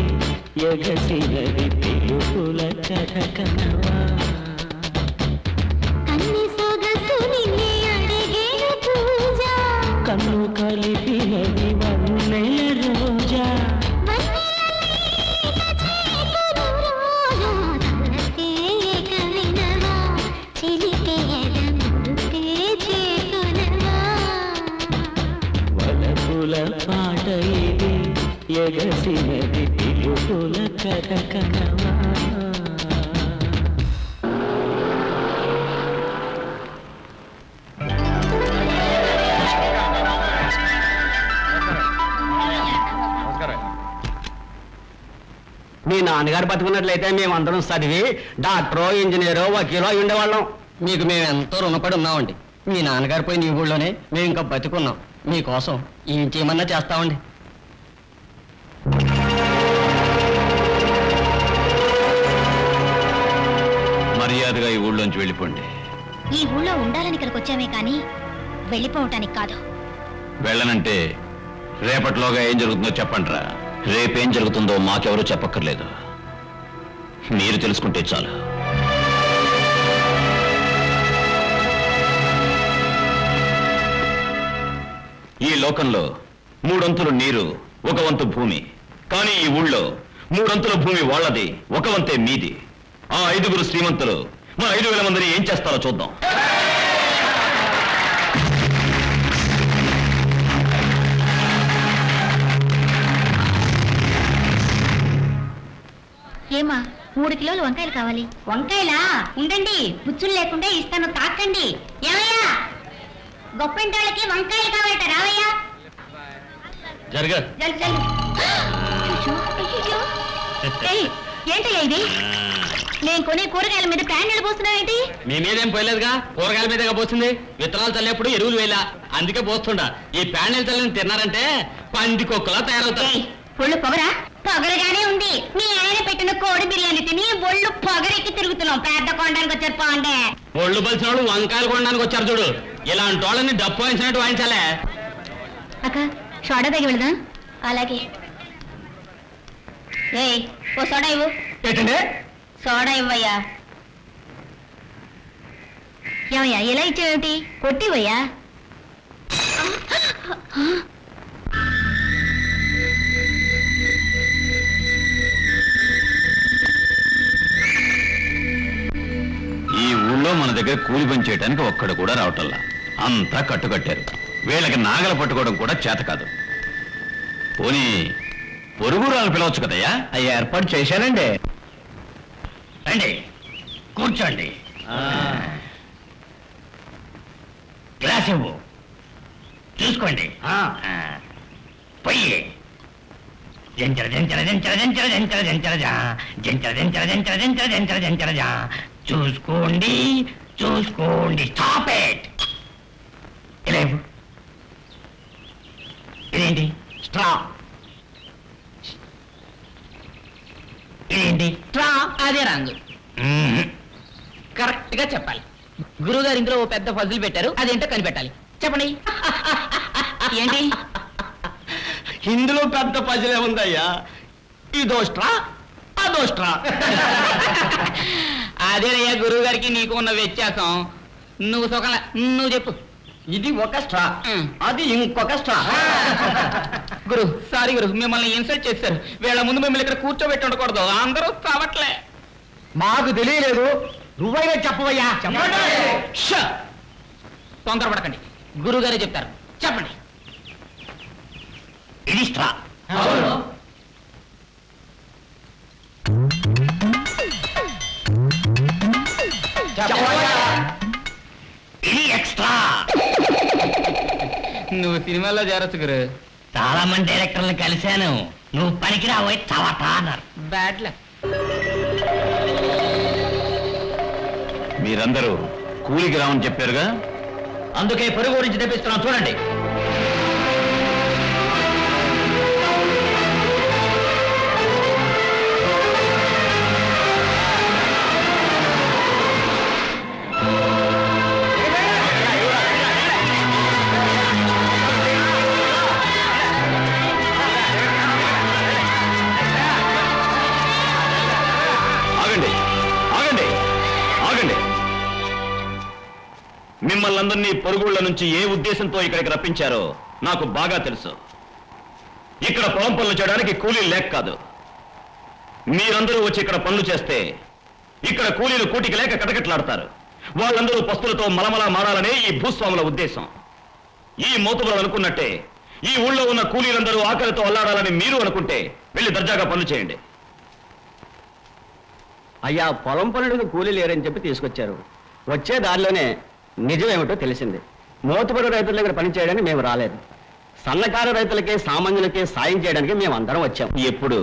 ఎగసినది పిలుపుల కథ కనవా కన్ను కలిపినది వన్నెల రోజా వలపుల పాట ఇది ఎగసినది పిలుపుల కథ కనవా మీ నాన్నగారు బతుకున్నట్లయితే మేమందరం చదివి డాక్టరో ఇంజనీరో వకీలో ఉండేవాళ్ళం. మీకు మేము ఎంతో రుణపడి ఉన్నామండి. మీ నాన్నగారు పోయిన ఈ ఊళ్ళోనే మేము ఇంకా బతుకున్నాం. మీకోసం ఏం చేయమన్నా చేస్తామండి. మర్యాదగా ఈ ఊళ్ళోంచి వెళ్ళిపోండి. ఈ ఊళ్ళో ఉండాలని ఇక్కడికి వచ్చామే కానీ వెళ్ళిపోవటానికి కాదు. వెళ్ళనంటే రేపటిలోగా ఏం జరుగుతుందో చెప్పండిరా. రేపేం జరుగుతుందో మాకెవరూ చెప్పక్కర్లేదు. మీరు తెలుసుకుంటే చాలు. ఈ లోకంలో 3 వంతులు నీరు, 1 వంతు భూమి. కానీ ఈ ఊళ్ళో 3 వంతుల భూమి వాళ్ళది, 1 వంతే మీది. ఆ 5గురు శ్రీమంతులు మా 5,000 మందిని ఏం చేస్తారో చూద్దాం. ఏమా 3 కిలోలు వంకాయలు కావాలి. వంకాయలా? ఉండండి, పుచ్చులు లేకుండా ఇస్తాను, తాకండి. ఏమయ్యా, గొప్పింటాళ్ళకి వంకాయలు కావాలట, రావయ్యా. ఏంటయ్యా ఇది? నేను కొనే కూరగాయల మీద ప్యానెలు పోస్తున్నావేంటి? మీ మీదేం పోయలేదుగా, కూరగాయల మీదగా పోతుంది. విత్తనాలు చల్లేప్పుడు ఎరువులు వేలా, అందుకే పోస్తుండా. ఈ ప్యానెల్ చల్లని తిన్నారంటే పందికొక్కలా తయారవుతాయి. పొళ్ళు పొగరా, పొగరుగానే ఉంది. మీ ఆయన పెట్టిన కోడి బిర్యానీ తిని ఒళ్ళు పొగరెక్కి తిరుగుతున్నాం. పెద్ద కొండానికి వచ్చారు పాండే. ఒళ్ళు పలిసిన వాళ్ళు వంకాయలు కొనడానికి వచ్చారు చూడు. ఇలాంటి వాళ్ళని డప్పు వాయించినట్టు వాయించాలే. అక్క సోడా తగి వెళదా? అలాగే. ఏయ్ ఓ సోడా ఇవ్వు. ఏంటండి? సోడా ఇవ్వయ్యా. ఏమయ్యా ఎలా ఇచ్చావేమిటి? కొట్టివయ్యా. ఈ ఊళ్ళో మన దగ్గర కూలి పని చేయడానికి ఒక్కడు కూడా రావటల్లా. అంతా కట్టుకట్టారు. వీళ్ళకి నాగలు పట్టుకోవడం కూడా చేత కాదు. పోనీ పొరుగురాలు పిలవచ్చు కదయ్యా? అయ్యా ఏర్పాటు చేశానండి. రండి కూర్చోండి. గ్లాస్ ఇవ్వు. చూసుకోండి. పొయ్యి. జంచర జంచర జంచర జంచర జంచర జంచర జంచర జంచర జంచర జంచర జంచర జంచర చూసుకోండి చూసుకోండి. Stop it. ఇలా ఇవ్వు. ఇదేంటి? స్ట్రా. ఇదేంటి? స్ట్రా. అదే రంగు. కరెక్ట్ గా చెప్పాలి. గురువు గారు ఇందులో ఓ పెద్ద ఫజులు పెట్టారు. అదేంటో కనిపెట్టాలి. చెప్పండి. ఏంటి? ఇందులో పెద్ద పజిలే ఉందయ్యా. ఇదో స్ట్రా అదో స్ట్రా. అదేనయ్యా గురువు గారికి నీకు ఉన్న వ్యత్యాసం. నువ్వు సొకల నువ్వు చెప్పు. ఇది ఒక స్ట్రా, అది ఇంకొక స్ట్రా. గురు సారీ గురు, మిమ్మల్ని ఇన్సల్ట్ చేశారు. వీళ్ళ ముందు మిమ్మల్ని ఇక్కడ కూర్చోబెట్టి ఉండకూడదు. అందరూ కావట్లే. మాకు తెలియలేదు, నువ్వైనా చెప్పవయ్యా. తొందరపడకండి, గురువు గారే చెప్తారు. చెప్పండి. ఇది స్ట్రా. ఇది ఎక్స్ట్రా. నువ్వు సినిమాలో చేరొచ్చు గురు. చాలా మంది డైరెక్టర్లను కలిశాను. నువ్వు పనికిరావో చవటా అన్నారు. Bad luck. మీరందరూ కూలికి రావని చెప్పారుగా, అందుకే పొరుగు గురించి తెప్పిస్తున్నాం చూడండి. ఆగండి ఆగండి ఆగండి. మిమ్మల్ని అందరినీ పొరుగుళ్ళ నుంచి ఏ ఉద్దేశంతో ఇక్కడికి రప్పించారో నాకు బాగా తెలుసు. ఇక్కడ పొలం పనులు చేయడానికి కూలీలు లేక కాదు. మీరందరూ వచ్చి ఇక్కడ పనులు చేస్తే ఇక్కడ కూలీలు కూటికి లేక కటకట్లాడతారు. వాళ్ళందరూ పస్తులతో మలమలా మారాలనే ఈ భూస్వాముల ఉద్దేశం. ఈ మోతుబరులు అనుకున్నట్టే ఈ ఊళ్ళో ఉన్న కూలీలందరూ ఆకలితో అల్లాడాలని మీరు అనుకుంటే వెళ్ళి దర్జాగా పనులు చేయండి. అయ్యా పొలం పనులకు కూలీ లేరని చెప్పి తీసుకొచ్చారు. వచ్చే దారిలోనే నిజమేమిటో తెలిసింది. మోతుబడి రైతుల దగ్గర పని చేయడానికి మేము రాలేదు. సన్నకారు రైతులకే సామాన్యులకే సాయం చేయడానికి మేము అందరం వచ్చాం. ఎప్పుడు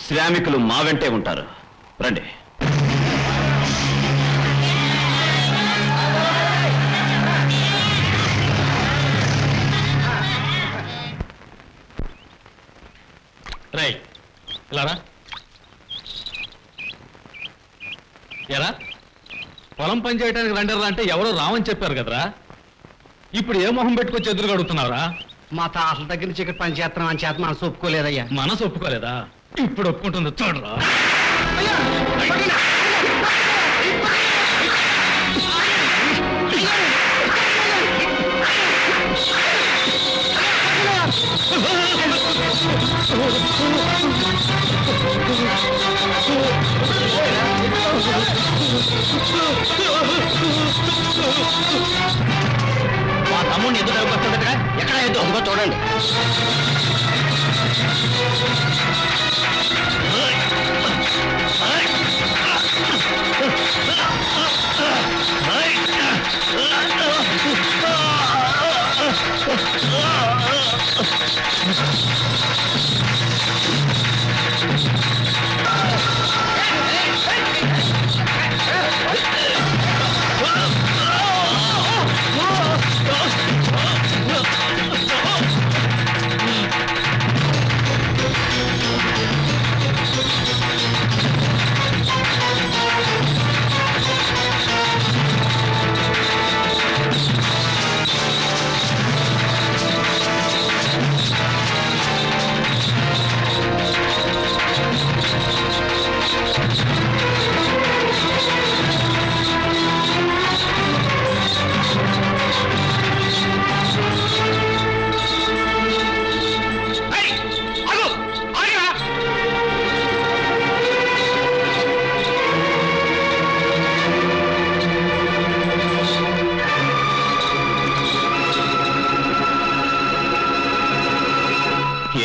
శ్రామికులు మా వెంటే ఉంటారు. రండి. రై ఇలారా. ఎరా పొలం పని చేయడానికి రండిరా అంటే ఎవరో రావని చెప్పారు కదరా. ఇప్పుడు ఏ మొహం పెట్టుకొచ్చి ఎదురుగా అడుగుతున్నావురా? మా తాతల దగ్గర నుంచి ఇక్కడ పని చేస్తున్నాం అని చేత మనసు ఒప్పుకోలేదయ్యా. మనసు ఒప్పుకోలేదా? ఇప్పుడు ఒప్పుకుంటుంది చూడరా. మా తమ్ముడిని ఎదురు వస్తుందట. ఎక్కడ ఎద్దు అందుకో చూడండి.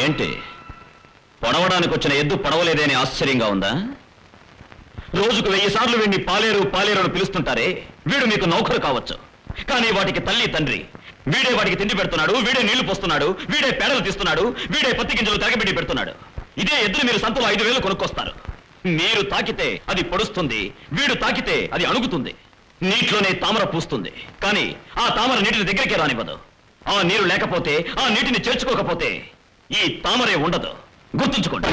ఏంటి పొడవడానికి వచ్చిన ఎద్దు పొడవలేదే అని ఆశ్చర్యంగా ఉందా? రోజుకు 1000 సార్లు వీడిని పాలేరు పాలేరు అని పిలుస్తుంటారే, వీడు మీకు నౌకరు కావచ్చు, కానీ వాటికి తల్లి తండ్రి. వీడే వాటికి తిండి పెడుతున్నాడు, వీడే నీళ్లు పోస్తున్నాడు, వీడే పేడలు తీస్తున్నాడు, వీడే పత్తి గింజలు తరగబెట్టి పెడుతున్నాడు. ఇదే ఎద్దులు మీరు సంతలో 5000 కొనుక్కొస్తారు. మీరు తాకితే అది పొడుస్తుంది, వీడు తాకితే అది అణుగుతుంది. నీటిలోనే తామర పూస్తుంది, కానీ ఆ తామర నీటిని దగ్గరికే రానివ్వదు. ఆ నీరు లేకపోతే, ఆ నీటిని చేర్చుకోకపోతే ఈ తామరే ఉండదు. గుర్తుంచుకోండి.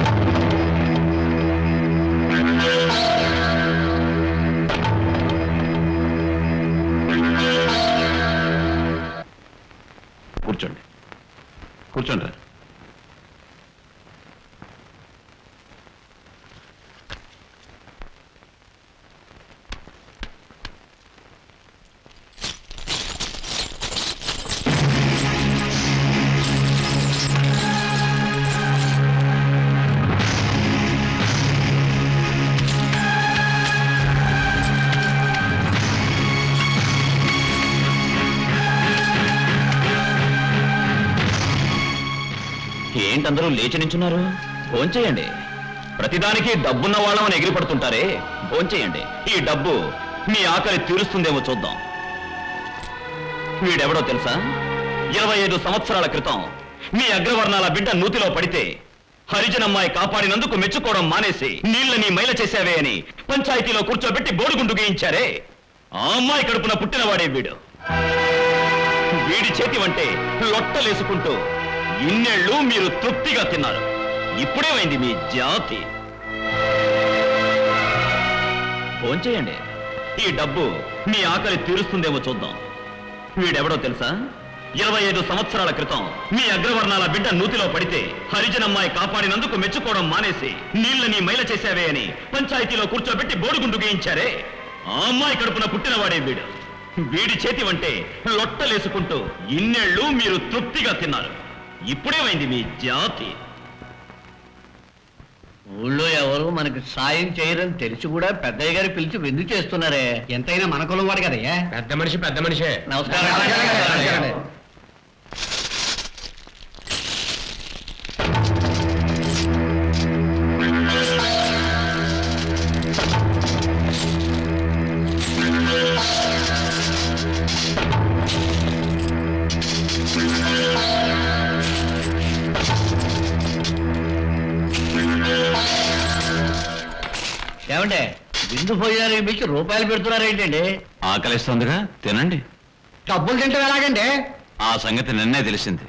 కూర్చోండి, కూర్చోండి. ఏంటందరూ లేచి నించున్నారు? భోంచేయండి. ప్రతిదానికి డబ్బున్న వాళ్ళమని ఎగిరిపడుతుంటారే, భోంచేయండి. ఈ డబ్బు మీ ఆకలి తీరుస్తుందేమో చూద్దాం. వీడెవడో తెలుసా? 25 సంవత్సరాల క్రితం మీ అగ్రవర్ణాల బిడ్డ నూతిలో పడితే హరిజనమ్మాయి కాపాడినందుకు మెచ్చుకోవడం మానేసి నీళ్ళని మైల చేశావే అని పంచాయతీలో కూర్చోబెట్టి బోడుగుండు గీయించారే, ఆ అమ్మాయి కడుపున పుట్టినవాడే వీడు. వీడి చేతి వంటే లొట్టలేసుకుంటూ ఇన్నేళ్లు మీరు తృప్తిగా తిన్నారు. ఇప్పుడేమైంది మీ జాతి? భోంచేయండి. ఈ డబ్బు మీ ఆకలి తీరుస్తుందేమో చూద్దాం. వీడెవడో తెలుసా? 25 సంవత్సరాల క్రితం మీ అగ్రవర్ణాల బిడ్డ నూతిలో పడితే హరిజనమ్మాయి కాపాడినందుకు మెచ్చుకోవడం మానేసి నీళ్ళని మైల చేశావే అని పంచాయతీలో కూర్చోబెట్టి బోడుగుండు గీయించారే, ఆ అమ్మాయి కడుపున పుట్టినవాడే వీడు. వీడి చేతి వంటే లొట్టలేసుకుంటూ ఇన్నేళ్లు మీరు తృప్తిగా తిన్నారు. ఇప్పుడేమైంది మీ జాతి? ఊళ్ళో ఎవరు మనకి సాయం చేయరని తెలిసి కూడా పెద్దయ్య గారు పిలిచి విందు చేస్తున్నారే. ఎంతైనా మన కులం వాడు కదయ్యా. పెద్ద మనిషే. నమస్కారం. ఏమంటే విందు భోజనానికి మీకు రూపాయలు పెడుతున్నారేంటండి? ఆకలిస్తుందిగా, తినండి. డబ్బులు తింటే ఎలాగండి? ఆ సంగతి నిన్నే తెలిసింది.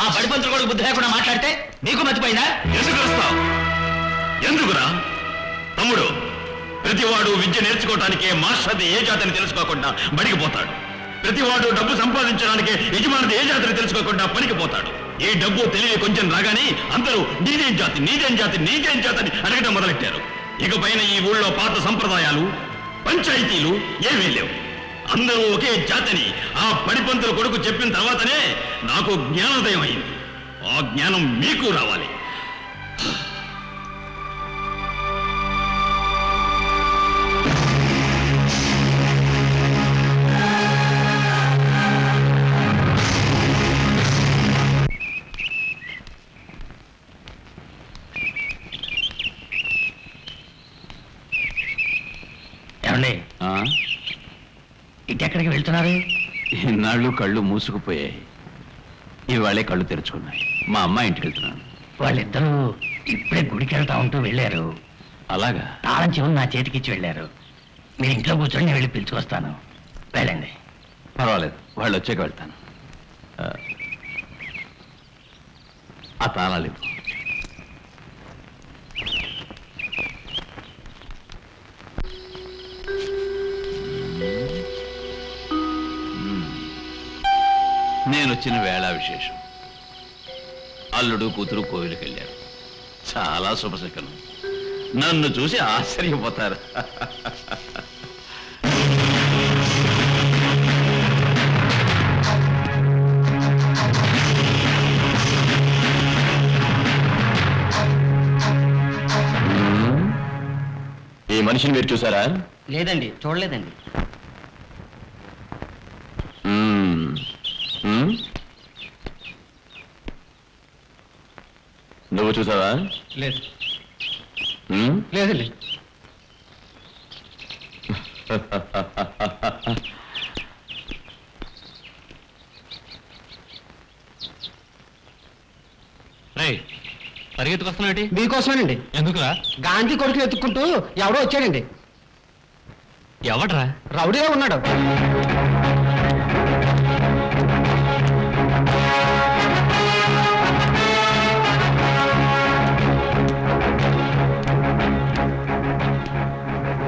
ఆ బడిపంతులు కూడా బుద్ధి లేకుండా మాట్లాడితే నీకు మర్చిపోయిందా? ఎందుకు వస్తావు? ఎందుకురా తమ్ముడు? ప్రతివాడు విద్య నేర్చుకోవటానికే మాస్టర్ది ఏ జాతిని తెలుసుకోకుండా బడికి పోతాడు. ప్రతివాడు డబ్బు సంపాదించడానికి యజమానిది ఏ జాతిని తెలుసుకోకుండా పనికి పోతాడు. ఈ డబ్బు తెలివి కొంచెం రాగానే అందరూ నీదేం జాతి, నీదేం జాతి, నీదేం జాతి అని అడగడం మొదలెట్టారు. ఇకపైన ఈ ఊళ్ళో పాత సంప్రదాయాలు, పంచాయతీలు ఏమీ లేవు. అందరూ ఒకే జాతిని ఆ పడిపంతుల కొడుకు చెప్పిన తర్వాతనే నాకు జ్ఞానోదయం అయింది. ఆ జ్ఞానం మీకు రావాలి. ఇటెక్కడికి వెళ్తున్నారు? ఇన్నాళ్ళు కళ్ళు మూసుకుపోయాయి, ఇవాళే కళ్ళు తెరుచుకున్నాయి. మా అమ్మాయి ఇంటికి వెళ్తున్నాను. వాళ్ళిద్దరూ ఇప్పుడే గుడికి వెళ్తా ఉంటూ వెళ్ళారు. అలాగా? తాళం చెవులు నా చేతికిచ్చి వెళ్ళారు. మీరు ఇంట్లో కూర్చొని నేను వెళ్ళి పిలుచుకొస్తాను. వెళ్ళండి. పర్వాలేదు, వాళ్ళు వచ్చాక వెళ్తాను. ఆ తాళాలు ఇవ్వు. నేను వచ్చిన వేళ విశేషం. అల్లుడు కూతురు కోవిలికి వెళ్ళారు. చాలా శుభశకనం. నన్ను చూసి ఆశ్చర్యపోతారు. ఈ మనిషిని మీరు చూసారా? లేదండి, చూడలేదండి. నువ్వు చూసావా? లేదు లేదండి. పరిగెత్తుకొస్తున్నాడు. మీకోసమేనండి. ఎందుకురా? గాంధీ కొడుకుని ఎత్తుక్కుంటూ ఎవడో వచ్చాడండి. ఎవడ్రా? రౌడీగా ఉన్నాడు.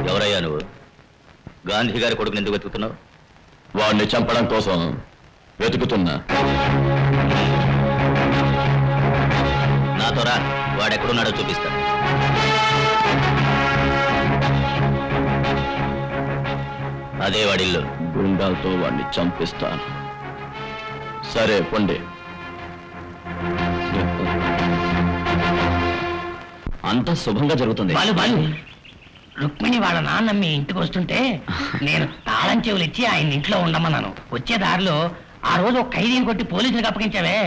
ఎవరయ్యా నువ్వు? గాంధీ గారి కొడుకుని ఎందుకు వెతుకుతున్నావు? వాడిని చంపడం కోసం వెతుకుతున్నా. నాతో రా, వాడెక్కడున్నాడో చూపిస్తా. అదే వాడిల్లు. గుండాలతో వాడిని చంపిస్తాను. సరే పొండి. అంతా శుభంగా జరుగుతుంది. బాలు రుక్మిణి వాళ్ళ నాన్న మీ ఇంటికి వస్తుంటే నేను తాళం చెవులు ఇచ్చి ఆయన ఇంట్లో ఉండమన్నాను. వచ్చే దారిలో ఆ రోజు ఒక ఖైదీని కొట్టి పోలీసులకు అప్పగించావే,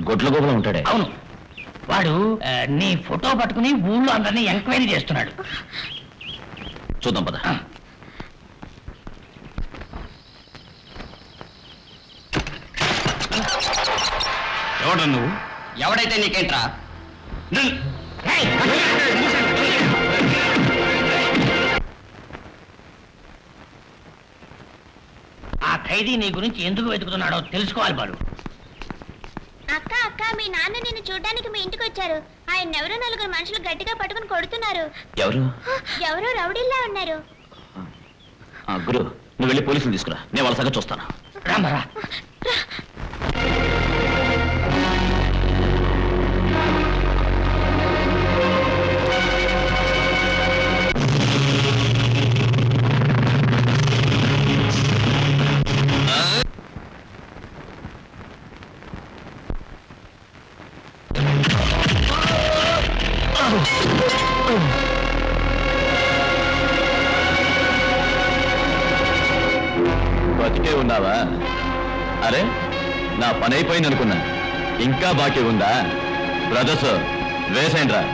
గొడ్ల గోపులో ఉంటాడే. అవును, వాడు నీ ఫోటో పట్టుకుని ఊళ్ళో అందరినీ ఎంక్వైరీ చేస్తున్నాడు. చూద్దాం పద. ఎవడ్రా నువ్వు? ఎవడైతే నీకేంట్రా? ఆ ఖైదీ నీ గురించి ఎందుకు వెతుకుతున్నాడో తెలుసుకోవాలి బాలు. అక్క అక్క, మీ నాన్న నిన్ను చూడ్డానికి మీ ఇంటికి వచ్చారు. ఆయన ఎవరో నలుగురు మనుషులు గట్టిగా పట్టుకుని కొడుతున్నారు. ఎవరు? ఎవరో రౌడీల్లా ఉన్నారు. గురు, నువ్వు వెళ్ళి పోలీసులు తీసుకురా, నేను వాళ్ళ సంగతి చూస్తాను. రామరా. బతికే ఉన్నావా? అరే, నా పని అయిపోయింది అనుకున్నా. ఇంకా బాకీ ఉందా? బ్రదర్స్ వేసేయండిరా.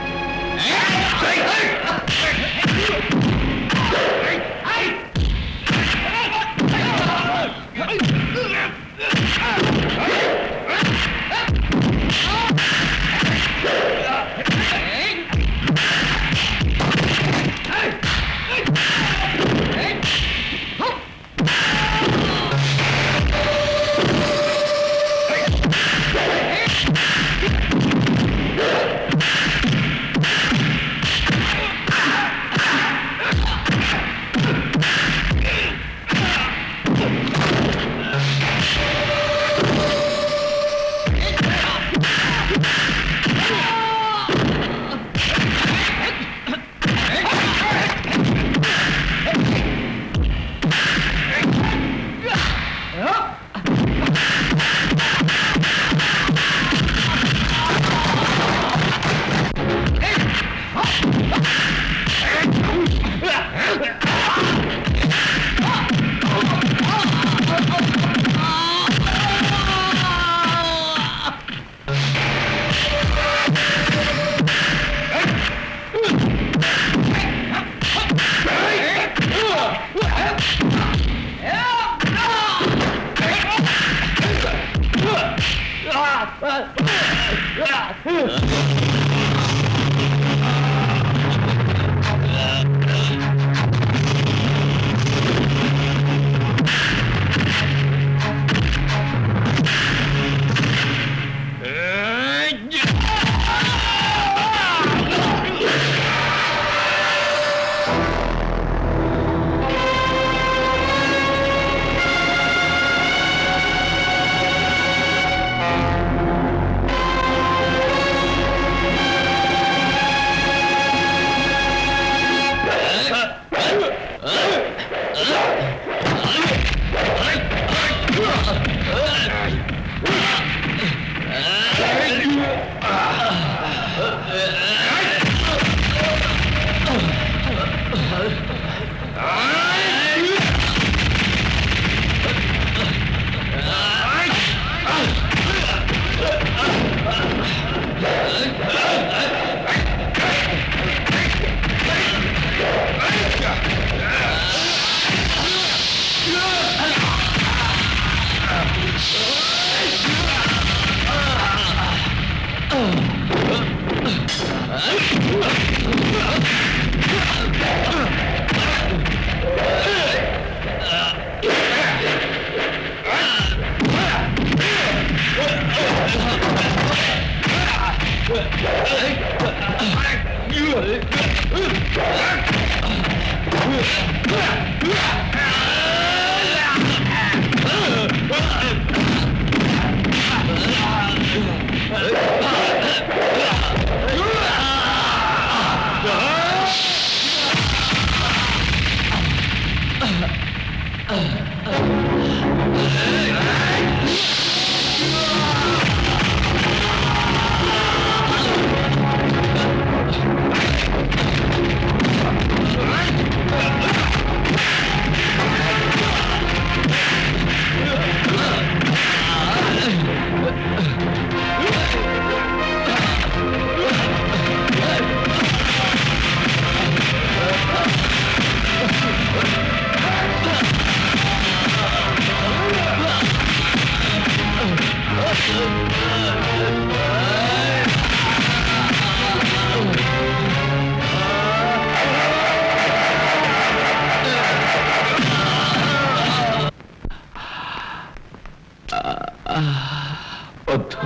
వద్దు,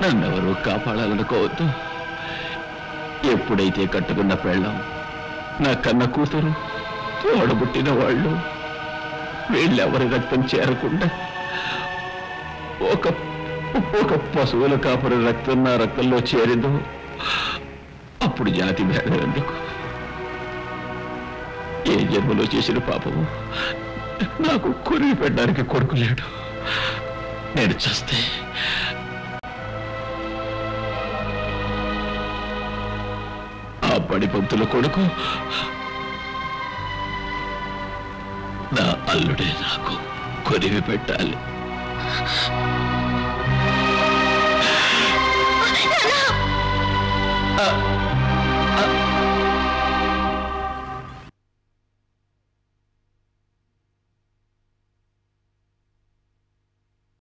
నన్నెవరూ కాపాడాలనుకోవద్దు. ఎప్పుడైతే కట్టుకున్న పెళ్ళం, నా కన్న కూతురు, తోడబుట్టిన వాళ్ళు, వీళ్ళెవరి రక్తం చేరకుండా ఒక పశువుల కాపరి రక్తం నా రక్తంలో చేరిందో అప్పుడు జాతి భేదం ఎందుకు? ఏ జన్మలో చేసిన పాపము నాకు కొరిగి పెట్టడానికి కొడుకు లేడు. నేను చస్తే ఆ పడిపంతుల కొడుకు నా అల్లుడే నాకు కొరివి పెట్టాలి.